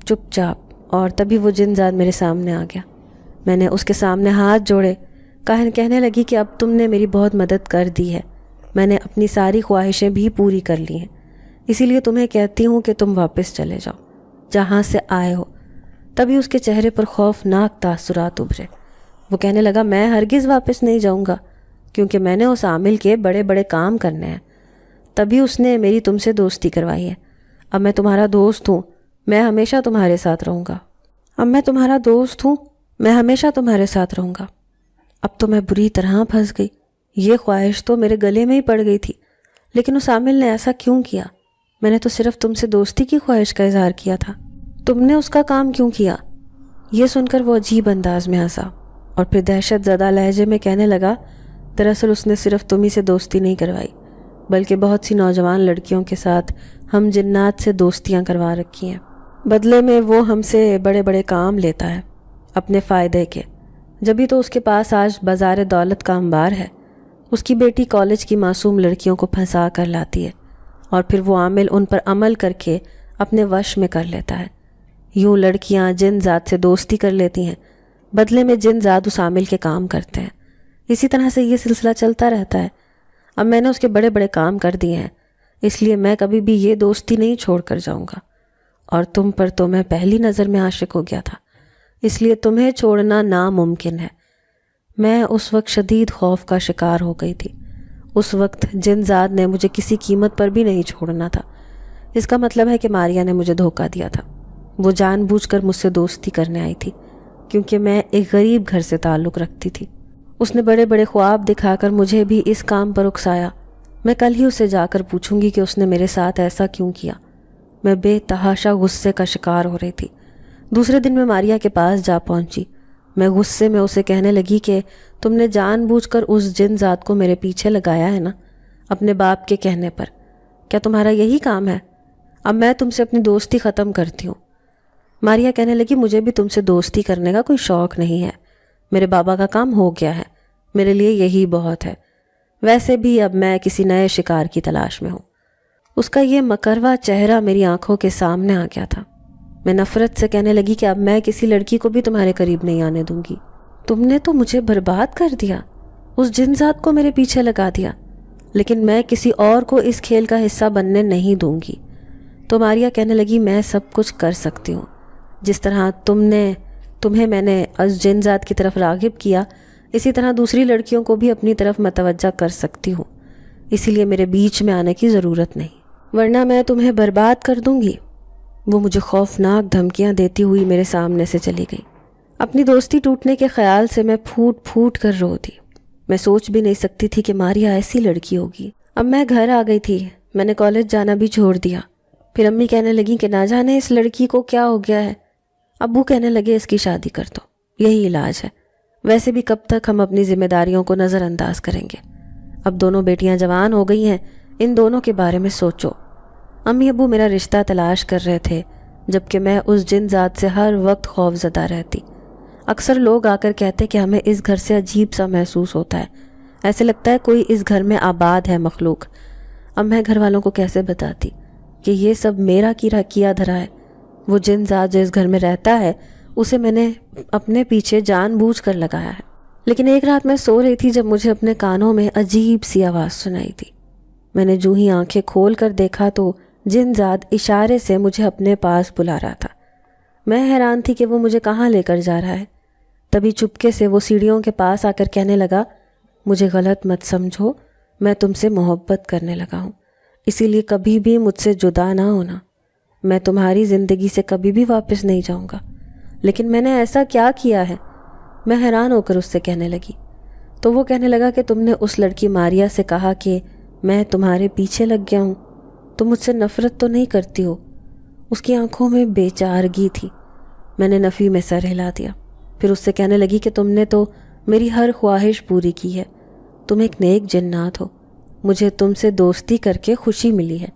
چپ چاپ، اور تبھی وہ جن ذات میرے سامنے آ گیا۔ میں نے اس کے سامنے ہاتھ جوڑے، کہنے لگی کہ اب تم نے میری بہت مدد کر دی ہے، میں نے اپنی ساری خواہشیں بھی پوری کر لی ہیں، اسی لیے تمہیں کہتی ہوں کہ تم واپس چلے جاؤ جہاں سے آئے ہو۔ تبھی اس کے چہرے پر خوفناک تاثرات ابھرے۔ وہ کہنے لگا میں ہرگز واپس نہیں جاؤں گا، کیونکہ میں نے اس عامل کے بڑے بڑے کام کرنے ہیں، تبھی اس نے میری تم سے دوستی کروائی ہے۔ اب میں تمہارا دوست ہوں، میں ہمیشہ تمہارے ساتھ رہوں گا۔ اب تو میں بری طرح پھنس گئی۔ یہ خواہش تو میرے گلے میں ہی پڑ گئی تھی، لیکن اس عامل نے ایسا کیوں کیا؟ میں نے تو صرف تم سے دوستی کی خواہش کا اظہار کیا تھا، تم نے اس کا کام کیوں کیا؟ یہ سن کر وہ عجیب انداز میں ہنسا اور پھر دہشت زدہ لہجے میں کہنے لگا، دراصل اس نے صرف تم ہی سے دوستی نہیں کروائی، بلکہ بہت سی نوجوان لڑکیوں کے ساتھ ہم جنات سے دوستیاں کروا رکھی ہیں۔ بدلے میں وہ ہم سے بڑے بڑے کام لیتا ہے اپنے فائدے کے، جبھی تو اس کے پاس آج بازار دولت کا انبار ہے۔ اس کی بیٹی کالج کی معصوم لڑکیوں کو پھنسا کر لاتی ہے، اور پھر وہ عامل ان پر عمل کر کے اپنے وش میں کر لیتا ہے۔ یوں لڑکیاں جن ذات سے دوستی کر لیتی ہیں، بدلے میں جن ذات اس عامل کے کام کرتے ہیں۔ اسی طرح سے یہ سلسلہ چلتا رہتا ہے۔ اب میں نے اس کے بڑے بڑے کام کر دیے ہیں، اس لیے میں کبھی بھی یہ دوستی نہیں چھوڑ کر جاؤں گا، اور تم پر تو میں پہلی نظر میں عاشق ہو گیا تھا، اس لیے تمہیں چھوڑنا ناممکن ہے۔ میں اس وقت شدید خوف کا شکار ہو گئی تھی۔ اس وقت جن ذات نے مجھے کسی قیمت پر بھی نہیں چھوڑنا تھا۔ اس کا مطلب ہے کہ ماریا نے مجھے دھوکہ دیا تھا۔ وہ جان بوجھ کر مجھ سے دوستی کرنے آئی تھی، کیونکہ میں ایک غریب گھر سے تعلق رکھتی تھی۔ اس نے بڑے بڑے خواب دکھا کر مجھے بھی اس کام پر اکسایا۔ میں کل ہی اسے جا کر پوچھوں گی کہ اس نے میرے ساتھ ایسا کیوں کیا۔ میں بے تحاشا غصے کا شکار ہو رہی تھی۔ دوسرے دن میں ماریا کے پاس جا پہنچی۔ میں غصے میں اسے کہنے لگی کہ تم نے جان بوجھ کر اس جن ذات کو میرے پیچھے لگایا ہے نا، اپنے باپ کے کہنے پر۔ کیا تمہارا یہی کام ہے؟ اب میں تم سے اپنی دوستی ختم کرتی ہوں۔ ماریا کہنے لگی مجھے بھی تم سے دوستی کرنے کا کوئی شوق نہیں ہے، میرے بابا کا کام ہو گیا ہے، میرے لیے یہی بہت ہے۔ ویسے بھی اب میں کسی نئے شکار کی تلاش میں ہوں۔ اس کا یہ مکروا چہرہ میری آنکھوں کے سامنے آ گیا تھا۔ میں نفرت سے کہنے لگی کہ اب میں کسی لڑکی کو بھی تمہارے قریب نہیں آنے دوں گی۔ تم نے تو مجھے برباد کر دیا، اس جن ذات کو میرے پیچھے لگا دیا، لیکن میں کسی اور کو اس کھیل کا حصہ بننے نہیں دوں گی۔ تو ماریا کہنے لگی میں سب کچھ کر سکتی ہوں، جس طرح تمہیں میں نے اس جن ذات کی طرف راغب کیا، اسی طرح دوسری لڑکیوں کو بھی اپنی طرف متوجہ کر سکتی ہوں، اسی لیے میرے بیچ میں آنے کی ضرورت نہیں، ورنہ میں تمہیں برباد کر دوں گی۔ وہ مجھے خوفناک دھمکیاں دیتی ہوئی میرے سامنے سے چلی گئی۔ اپنی دوستی ٹوٹنے کے خیال سے میں پھوٹ پھوٹ کر رو تھی۔ میں سوچ بھی نہیں سکتی تھی کہ ماریا ایسی لڑکی ہوگی۔ اب میں گھر آ گئی تھی، میں نے کالج جانا بھی چھوڑ دیا۔ پھر امی کہنے لگیں کہ نہ جانے اس لڑکی کو کیا ہو گیا ہے۔ ابو کہنے لگے اس کی شادی کر دو، یہی علاج ہے، ویسے بھی کب تک ہم اپنی ذمہ داریوں کو نظر انداز کریں گے۔ اب دونوں بیٹیاں جوان ہو گئی ہیں، ان دونوں کے بارے میں سوچو۔ امی ابو میرا رشتہ تلاش کر رہے تھے، جبکہ میں اس جن ذات سے ہر وقت خوف زدہ رہتی۔ اکثر لوگ آ کر کہتے کہ ہمیں اس گھر سے عجیب سا محسوس ہوتا ہے، ایسے لگتا ہے کوئی اس گھر میں آباد ہے مخلوق۔ اب میں گھر والوں کو کیسے بتاتی کہ یہ سب میرا کیا دھرا ہے؟ وہ جن ذات جو اس گھر میں رہتا ہے اسے میں نے اپنے پیچھے جان بوجھ کر لگایا ہے۔ لیکن ایک رات میں سو رہی تھی جب مجھے اپنے کانوں میں عجیب سی آواز سنائی دی۔ میں نے جو ہی آنکھیں کھول کر دیکھا تو جن ذات اشارے سے مجھے اپنے پاس بلا رہا تھا۔ میں حیران تھی کہ وہ مجھے کہاں لے کر جا رہا ہے۔ تبھی چپکے سے وہ سیڑھیوں کے پاس آ کر کہنے لگا، مجھے غلط مت سمجھو، میں تم سے محبت کرنے لگا ہوں، اسی لیے کبھی بھی مجھ سے جدا نہ ہونا۔ میں تمہاری زندگی سے کبھی بھی واپس نہیں جاؤں گا۔ لیکن میں نے ایسا کیا کیا ہے؟ میں حیران ہو کر اس سے کہنے لگی۔ تو وہ کہنے لگا کہ تم نے اس لڑکی ماریا سے کہا کہ میں تمہارے پیچھے لگ گیا ہوں، تم مجھ سے نفرت تو نہیں کرتی ہو؟ اس کی آنکھوں میں بے چارگی تھی۔ میں نے نفی میں سر ہلا دیا۔ پھر اس سے کہنے لگی کہ تم نے تو میری ہر خواہش پوری کی ہے، تم ایک نیک جنات ہو، مجھے تم سے دوستی کر کے خوشی ملی ہے،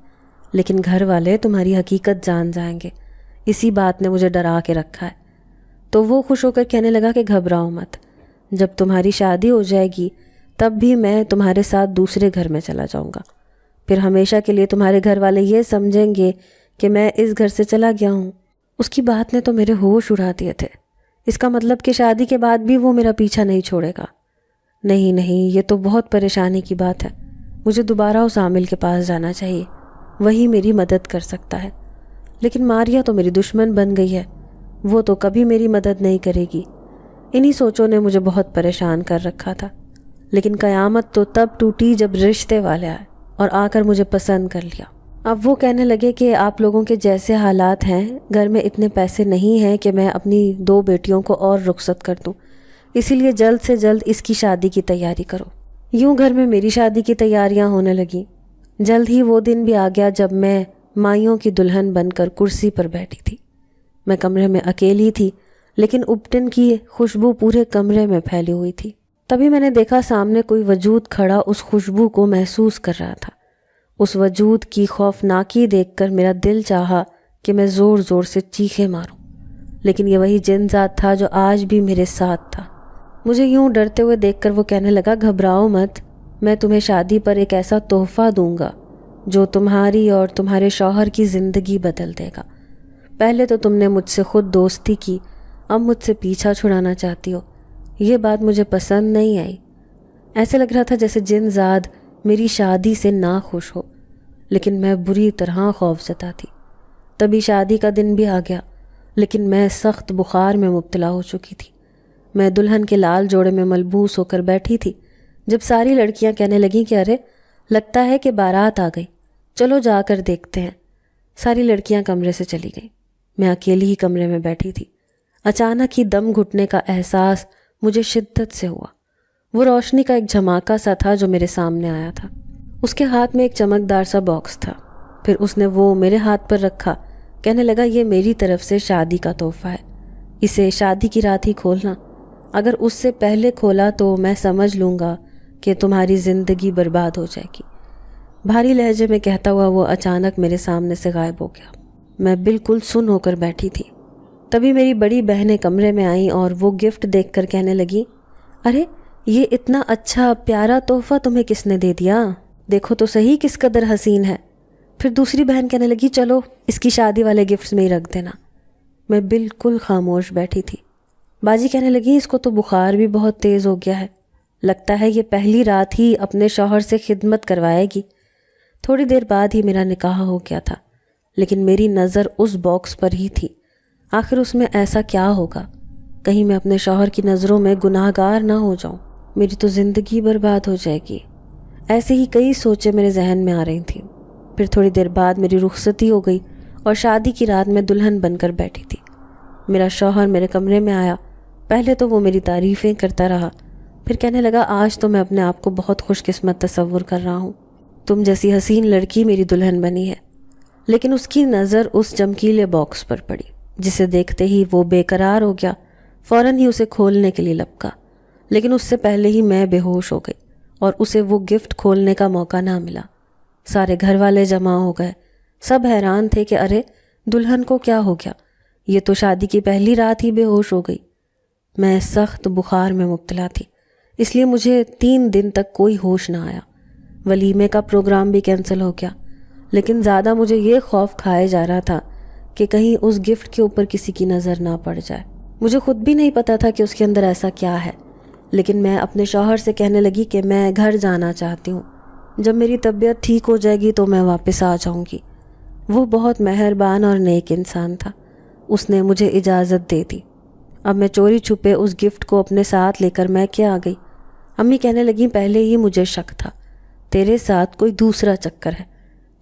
لیکن گھر والے تمہاری حقیقت جان جائیں گے، اسی بات نے مجھے ڈرا کے رکھا ہے۔ تو وہ خوش ہو کر کہنے لگا کہ گھبراؤ مت، جب تمہاری شادی ہو جائے گی تب بھی میں تمہارے ساتھ دوسرے گھر میں چلا جاؤں گا، پھر ہمیشہ کے لیے تمہارے گھر والے یہ سمجھیں گے کہ میں اس گھر سے چلا گیا ہوں۔ اس کی بات نے تو میرے ہوش اڑا دیے تھے۔ اس کا مطلب کہ شادی کے بعد بھی وہ میرا پیچھا نہیں چھوڑے گا؟ نہیں، یہ تو بہت پریشانی کی بات ہے، مجھے دوبارہ اس عامل کے پاس جانا چاہیے، وہی میری مدد کر سکتا ہے۔ لیکن ماریا تو میری دشمن بن گئی ہے، وہ تو کبھی میری مدد نہیں کرے گی۔ انہی سوچوں نے مجھے بہت پریشان کر رکھا تھا۔ لیکن قیامت تو تب ٹوٹی جب رشتے والے آئے اور آ کر مجھے پسند کر لیا۔ اب وہ کہنے لگے کہ آپ لوگوں کے جیسے حالات ہیں، گھر میں اتنے پیسے نہیں ہیں کہ میں اپنی 2 بیٹیوں کو اور رخصت کر دوں، اسی لیے جلد سے جلد اس کی شادی کی تیاری کرو۔ یوں گھر میں میری شادی کی تیاریاں ہونے لگیں۔ جلد ہی وہ دن بھی آ گیا جب میں مائیوں کی دلہن بن کر کرسی پر بیٹھی تھی۔ میں کمرے میں اکیلی تھی، لیکن اپٹن کی خوشبو پورے کمرے میں پھیلی ہوئی تھی۔ تبھی میں نے دیکھا سامنے کوئی وجود کھڑا اس خوشبو کو محسوس کر رہا تھا۔ اس وجود کی خوفناکی دیکھ کر میرا دل چاہا کہ میں زور زور سے چیخیں ماروں، لیکن یہ وہی جن ذات تھا جو آج بھی میرے ساتھ تھا۔ مجھے یوں ڈرتے ہوئے دیکھ کر وہ کہنے لگا، گھبراؤ مت، میں تمہیں شادی پر ایک ایسا تحفہ دوں گا جو تمہاری اور تمہارے شوہر کی زندگی بدل دے گا۔ پہلے تو تم نے مجھ سے خود دوستی کی، اب مجھ سے پیچھا چھڑانا چاہتی ہو، یہ بات مجھے پسند نہیں آئی۔ ایسے لگ رہا تھا جیسے جن زاد میری شادی سے ناخوش ہو، لیکن میں بری طرح خوفزدہ تھی۔ تبھی شادی کا دن بھی آ گیا، لیکن میں سخت بخار میں مبتلا ہو چکی تھی۔ میں دلہن کے لال جوڑے میں ملبوس ہو کر بیٹھی تھی جب ساری لڑکیاں کہنے لگیں کہ ارے لگتا ہے کہ بارات آ گئی، چلو جا کر دیکھتے ہیں۔ ساری لڑکیاں کمرے سے چلی گئیں، میں اکیلی ہی کمرے میں بیٹھی تھی۔ اچانک ہی دم گھٹنے کا احساس مجھے شدت سے ہوا۔ وہ روشنی کا ایک جھماکا سا تھا جو میرے سامنے آیا تھا۔ اس کے ہاتھ میں ایک چمکدار سا باکس تھا، پھر اس نے وہ میرے ہاتھ پر رکھا، کہنے لگا یہ میری طرف سے شادی کا تحفہ ہے، اسے شادی کی رات ہی کھولنا، اگر اس سے پہلے کھولا تو میں سمجھ لوں گا کہ تمہاری زندگی برباد ہو جائے گی۔ بھاری لہجے میں کہتا ہوا وہ اچانک میرے سامنے سے غائب ہو گیا۔ میں بالکل سن ہو کر بیٹھی تھی۔ تبھی میری بڑی بہنیں کمرے میں آئیں اور وہ گفٹ دیکھ کر کہنے لگی، ارے یہ اتنا اچھا پیارا تحفہ تمہیں کس نے دے دیا؟ دیکھو تو صحیح کس قدر حسین ہے۔ پھر دوسری بہن کہنے لگی، چلو اس کی شادی والے گفٹس میں ہی رکھ دینا۔ میں بالکل خاموش بیٹھی تھی۔ باجی کہنے لگی، اس کو تو بخار بھی بہت تیز ہو گیا ہے، لگتا ہے یہ پہلی رات ہی اپنے شوہر سے خدمت کروائے گی۔ تھوڑی دیر بعد ہی میرا نکاح ہو گیا تھا، لیکن میری نظر اس باکس پر ہی تھی۔ آخر اس میں ایسا کیا ہوگا؟ کہیں میں اپنے شوہر کی نظروں میں گناہ گار نہ ہو جاؤں، میری تو زندگی برباد ہو جائے گی۔ ایسے ہی کئی سوچیں میرے ذہن میں آ رہی تھیں۔ پھر تھوڑی دیر بعد میری رخصتی ہو گئی اور شادی کی رات میں دلہن بن کر بیٹھی تھی۔ میرا شوہر میرے کمرے میں آیا۔ پہلے تو وہ میری تعریفیں کرتا رہا، پھر کہنے لگا، آج تو میں اپنے آپ کو بہت خوش قسمت تصور کر رہا ہوں، تم جیسی حسین لڑکی میری دلہن بنی ہے۔ لیکن اس کی نظر اس چمکیلے باکس پر پڑی، جسے دیکھتے ہی وہ بے قرار ہو گیا، فوراً ہی اسے کھولنے کے لیے لپکا، لیکن اس سے پہلے ہی میں بے ہوش ہو گئی اور اسے وہ گفٹ کھولنے کا موقع نہ ملا۔ سارے گھر والے جمع ہو گئے، سب حیران تھے کہ ارے دلہن کو کیا ہو گیا، یہ تو شادی کی پہلی رات ہی بے ہوش ہو گئی۔ میں سخت بخار میں مبتلا تھی، اس لیے مجھے 3 دن تک کوئی ہوش نہ آیا۔ ولیمے کا پروگرام بھی کینسل ہو گیا، لیکن زیادہ مجھے یہ خوف کھائے جا رہا تھا کہ کہیں اس گفٹ کے اوپر کسی کی نظر نہ پڑ جائے۔ مجھے خود بھی نہیں پتا تھا کہ اس کے اندر ایسا کیا ہے، لیکن میں اپنے شوہر سے کہنے لگی کہ میں گھر جانا چاہتی ہوں، جب میری طبیعت ٹھیک ہو جائے گی تو میں واپس آ جاؤں گی۔ وہ بہت مہربان اور نیک انسان تھا، اس نے مجھے اجازت دے دی۔ اب میں چوری چھپے اس گفٹ کو اپنے ساتھ لے کر میں کیا آ گئی۔ امی کہنے لگیں، پہلے ہی مجھے شک تھا، تیرے ساتھ کوئی دوسرا چکر ہے،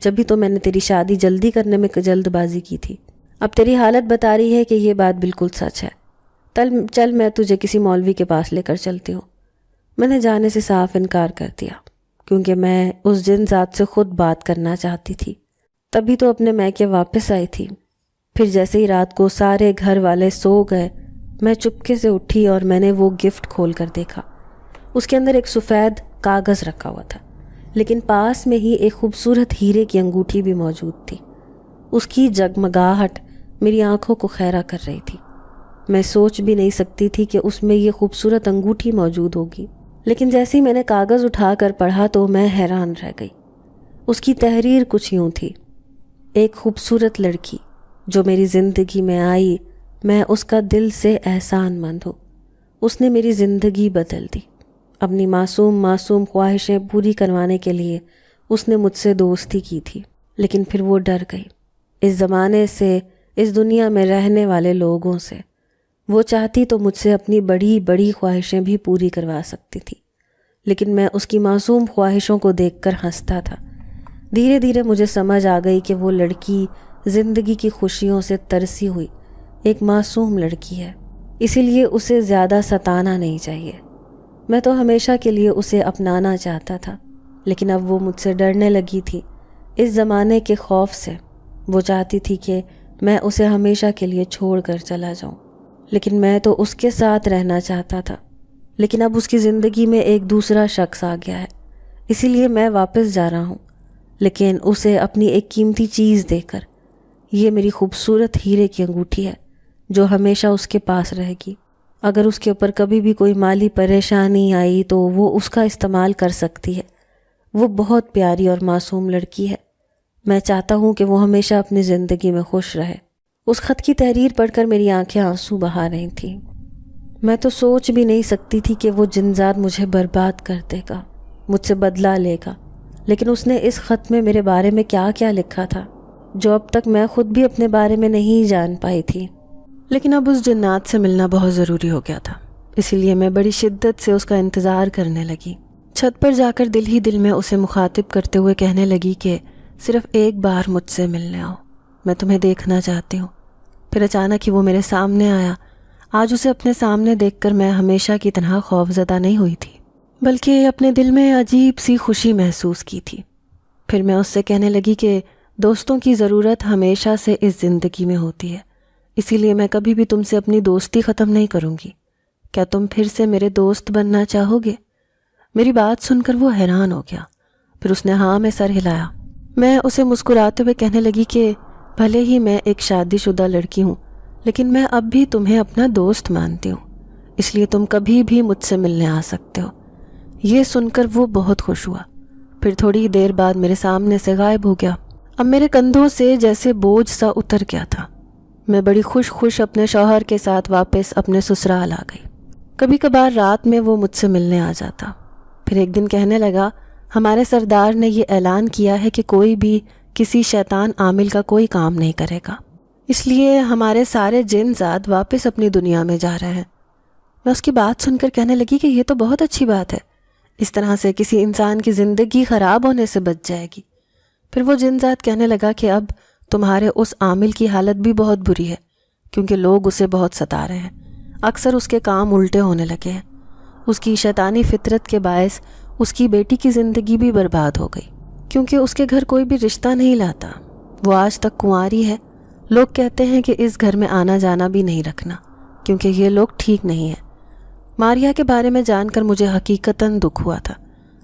جبھی تو میں نے تیری شادی جلدی کرنے میں جلد بازی کی تھی۔ اب تیری حالت بتا رہی ہے کہ یہ بات بالکل سچ ہے. چل میں تجھے کسی مولوی کے پاس لے کر چلتی ہوں. میں نے جانے سے صاف انکار کر دیا کیونکہ میں اس جن ذات سے خود بات کرنا چاہتی تھی. تبھی تو اپنے میکے واپس آئی تھی. پھر جیسے ہی رات کو سارے گھر والے سو گئے میں چپکے سے اٹھی اور میں نے وہ گفٹ کھول کر دیکھا. اس کے اندر ایک سفید کاغذ رکھا ہوا تھا، لیکن پاس میں ہی ایک خوبصورت ہیرے کی انگوٹھی بھی موجود تھی. اس کی جگمگاہٹ میری آنکھوں کو خیرہ کر رہی تھی. میں سوچ بھی نہیں سکتی تھی کہ اس میں یہ خوبصورت انگوٹھی موجود ہوگی. لیکن جیسے ہی میں نے کاغذ اٹھا کر پڑھا تو میں حیران رہ گئی. اس کی تحریر کچھ یوں تھی: ایک خوبصورت لڑکی جو میری زندگی میں آئی، میں اس کا دل سے احسان مند ہوں. اس نے میری زندگی بدل دی. اپنی معصوم خواہشیں پوری کروانے کے لیے اس نے مجھ سے دوستی کی تھی، لیکن پھر وہ ڈر گئی. اس زمانے سے، اس دنیا میں رہنے والے لوگوں سے. وہ چاہتی تو مجھ سے اپنی بڑی بڑی خواہشیں بھی پوری کروا سکتی تھی، لیکن میں اس کی معصوم خواہشوں کو دیکھ کر ہنستا تھا. دھیرے دھیرے مجھے سمجھ آ گئی کہ وہ لڑکی زندگی کی خوشیوں سے ترسی ہوئی ایک معصوم لڑکی ہے، اسی لیے اسے زیادہ ستانا نہیں چاہیے. میں تو ہمیشہ کے لیے اسے اپنانا چاہتا تھا، لیکن اب وہ مجھ سے ڈرنے لگی تھی اس زمانے کے خوف سے. وہ چاہتی تھی کہ میں اسے ہمیشہ کے لیے چھوڑ کر چلا جاؤں، لیکن میں تو اس کے ساتھ رہنا چاہتا تھا. لیکن اب اس کی زندگی میں ایک دوسرا شخص آ گیا ہے، اسی لیے میں واپس جا رہا ہوں، لیکن اسے اپنی ایک قیمتی چیز دے کر. یہ میری خوبصورت ہیرے کی انگوٹھی ہے جو ہمیشہ اس کے پاس رہے گی. اگر اس کے اوپر کبھی بھی کوئی مالی پریشانی آئی تو وہ اس کا استعمال کر سکتی ہے. وہ بہت پیاری اور معصوم لڑکی ہے. میں چاہتا ہوں کہ وہ ہمیشہ اپنی زندگی میں خوش رہے. اس خط کی تحریر پڑھ کر میری آنکھیں آنسو بہا رہی تھیں. میں تو سوچ بھی نہیں سکتی تھی کہ وہ جنزاد مجھے برباد کر دے گا، مجھ سے بدلہ لے گا. لیکن اس نے اس خط میں میرے بارے میں کیا کیا لکھا تھا جو اب تک میں خود بھی اپنے بارے میں نہیں جان پائی تھی. لیکن اب اس جنات سے ملنا بہت ضروری ہو گیا تھا، اسی لیے میں بڑی شدت سے اس کا انتظار کرنے لگی. چھت پر جا کر دل ہی دل میں اسے مخاطب کرتے ہوئے کہنے لگی کہ صرف ایک بار مجھ سے ملنے آؤ، میں تمہیں دیکھنا چاہتی ہوں. پھر اچانک ہی وہ میرے سامنے آیا. آج اسے اپنے سامنے دیکھ کر میں ہمیشہ کی طرح خوفزدہ نہیں ہوئی تھی، بلکہ اپنے دل میں عجیب سی خوشی محسوس کی تھی. پھر میں اس سے کہنے لگی کہ دوستوں کی ضرورت ہمیشہ سے اس زندگی میں ہوتی ہے، اسی لیے میں کبھی بھی تم سے اپنی دوستی ختم نہیں کروں گی. کیا تم پھر سے میرے دوست بننا چاہو گے؟ میری بات سن کر وہ حیران ہو گیا. پھر اس نے ہاں میں سر ہلایا. میں اسے مسکراتے ہوئے کہنے لگی کہ بھلے ہی میں ایک شادی شدہ لڑکی ہوں، لیکن میں اب بھی تمہیں اپنا دوست مانتی ہوں، اس لیے تم کبھی بھی مجھ سے ملنے آ سکتے ہو. یہ سن کر وہ بہت خوش ہوا. پھر تھوڑی دیر بعد میرے سامنے سے غائب ہو گیا. اب میرے کندھوں سے جیسے بوجھ سا اتر گیا تھا. میں بڑی خوش اپنے شوہر کے ساتھ واپس اپنے سسرال آ گئی. کبھی کبھار رات میں وہ مجھ سے ملنے آ جاتا. پھر ایک دن کہنے لگا، ہمارے سردار نے یہ اعلان کیا ہے کہ کوئی بھی کسی شیطان عامل کا کوئی کام نہیں کرے گا، اس لیے ہمارے سارے جن زاد واپس اپنی دنیا میں جا رہے ہیں. میں اس کی بات سن کر کہنے لگی کہ یہ تو بہت اچھی بات ہے، اس طرح سے کسی انسان کی زندگی خراب ہونے سے بچ جائے گی. پھر وہ جن زاد کہنے لگا کہ اب تمہارے اس عامل کی حالت بھی بہت بری ہے، کیونکہ لوگ اسے بہت ستا رہے ہیں. اکثر اس کے کام الٹے ہونے لگے ہیں. اس کی شیطانی فطرت کے باعث اس کی بیٹی کی زندگی بھی برباد ہو گئی، کیونکہ اس کے گھر کوئی بھی رشتہ نہیں لاتا. وہ آج تک کنواری ہے. لوگ کہتے ہیں کہ اس گھر میں آنا جانا بھی نہیں رکھنا، کیونکہ یہ لوگ ٹھیک نہیں ہیں. ماریا کے بارے میں جان کر مجھے حقیقتاً دکھ ہوا تھا،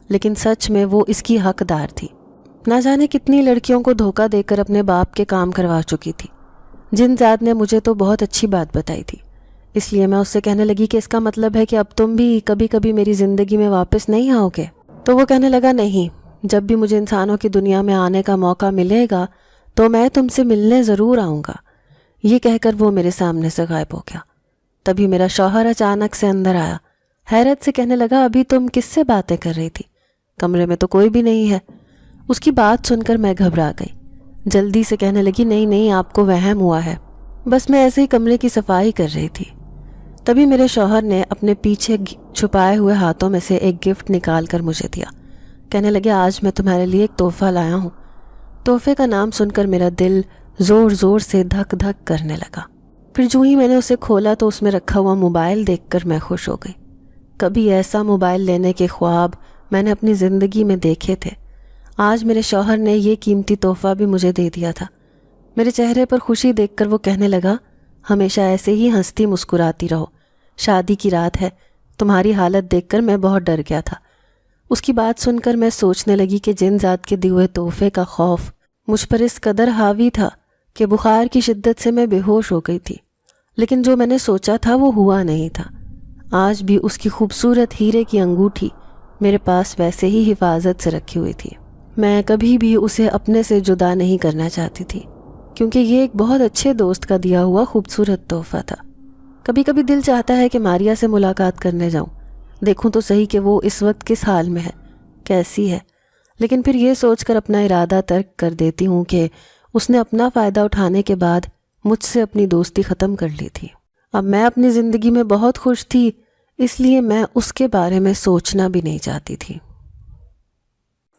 لیکن سچ میں وہ اس کی حقدار تھی. نہ جانے کتنی لڑکیوں کو دھوکہ دے کر اپنے باپ کے کام کروا چکی تھی. جن زاد نے مجھے تو بہت اچھی بات بتائی تھی، اس لیے میں اس سے کہنے لگی کہ اس کا مطلب ہے کہ اب تم بھی کبھی کبھی میری زندگی میں واپس نہیں آؤ گے. تو وہ کہنے لگا، نہیں، جب بھی مجھے انسانوں کی دنیا میں آنے کا موقع ملے گا تو میں تم سے ملنے ضرور آؤں گا. یہ کہہ کر وہ میرے سامنے سے غائب ہو گیا. تبھی میرا شوہر اچانک سے اندر آیا. حیرت سے کہنے لگا، ابھی تم کس سے باتیں کر رہی تھی؟ کمرے میں تو کوئی بھی نہیں ہے. اس کی بات سن کر میں گھبرا گئی. جلدی سے کہنے لگی، نہیں، آپ کو وہم ہوا ہے، بس میں ایسے ہی کمرے کی صفائی کر رہی تھی. تبھی میرے شوہر نے اپنے پیچھے چھپائے ہوئے ہاتھوں میں سے ایک گفٹ نکال کر مجھے دیا. کہنے لگے، آج میں تمہارے لیے ایک تحفہ لایا ہوں. تحفے کا نام سن کر میرا دل زور زور سے دھک دھک کرنے لگا۔ پھر جو ہی میں نے اسے کھولا تو اس میں رکھا ہوا موبائل دیکھ کر میں خوش ہو گئی۔ کبھی ایسا موبائل لینے کے خواب میں نے اپنی زندگی میں دیکھے تھے۔ آج میرے شوہر نے یہ قیمتی تحفہ بھی مجھے دے دیا تھا۔ میرے چہرے پر خوشی دیکھ کر وہ کہنے لگا، ہمیشہ ایسے ہی ہنستی مسکراتی رہو، شادی کی رات ہے، تمہاری حالت دیکھ کر میں بہت ڈر گیا تھا۔ اس کی بات سن کر میں سوچنے لگی کہ جن ذات کے دیے ہوئے تحفے کا خوف مجھ پر اس قدر حاوی تھا کہ بخار کی شدت سے میں بے ہوش ہو گئی تھی، لیکن جو میں نے سوچا تھا وہ ہوا نہیں تھا۔ آج بھی اس کی خوبصورت ہیرے کی انگوٹھی میرے پاس ویسے ہی حفاظت سے رکھی ہوئی تھی۔ میں کبھی بھی اسے اپنے سے جدا نہیں کرنا چاہتی تھی، کیونکہ یہ ایک بہت اچھے دوست کا دیا ہوا خوبصورت تحفہ تھا۔ کبھی کبھی دل چاہتا ہے کہ ماریا سے ملاقات کرنے جاؤں، دیکھوں تو صحیح کہ وہ اس وقت کس حال میں ہے، کیسی ہے، لیکن پھر یہ سوچ کر اپنا ارادہ ترک کر دیتی ہوں کہ اس نے اپنا فائدہ اٹھانے کے بعد مجھ سے اپنی دوستی ختم کر لی تھی۔ اب میں اپنی زندگی میں بہت خوش تھی، اس لیے میں اس کے بارے میں سوچنا بھی نہیں چاہتی تھی۔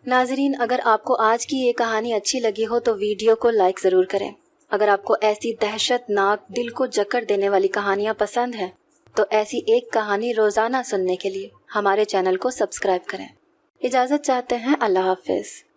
ناظرین، اگر آپ کو آج کی یہ کہانی اچھی لگی ہو تو ویڈیو کو لائک ضرور کریں۔ اگر آپ کو ایسی دہشت ناک، دل کو جکڑ دینے والی کہانیاں پسند ہیں تو ایسی ایک کہانی روزانہ سننے کے لیے ہمارے چینل کو سبسکرائب کریں۔ اجازت چاہتے ہیں، اللہ حافظ۔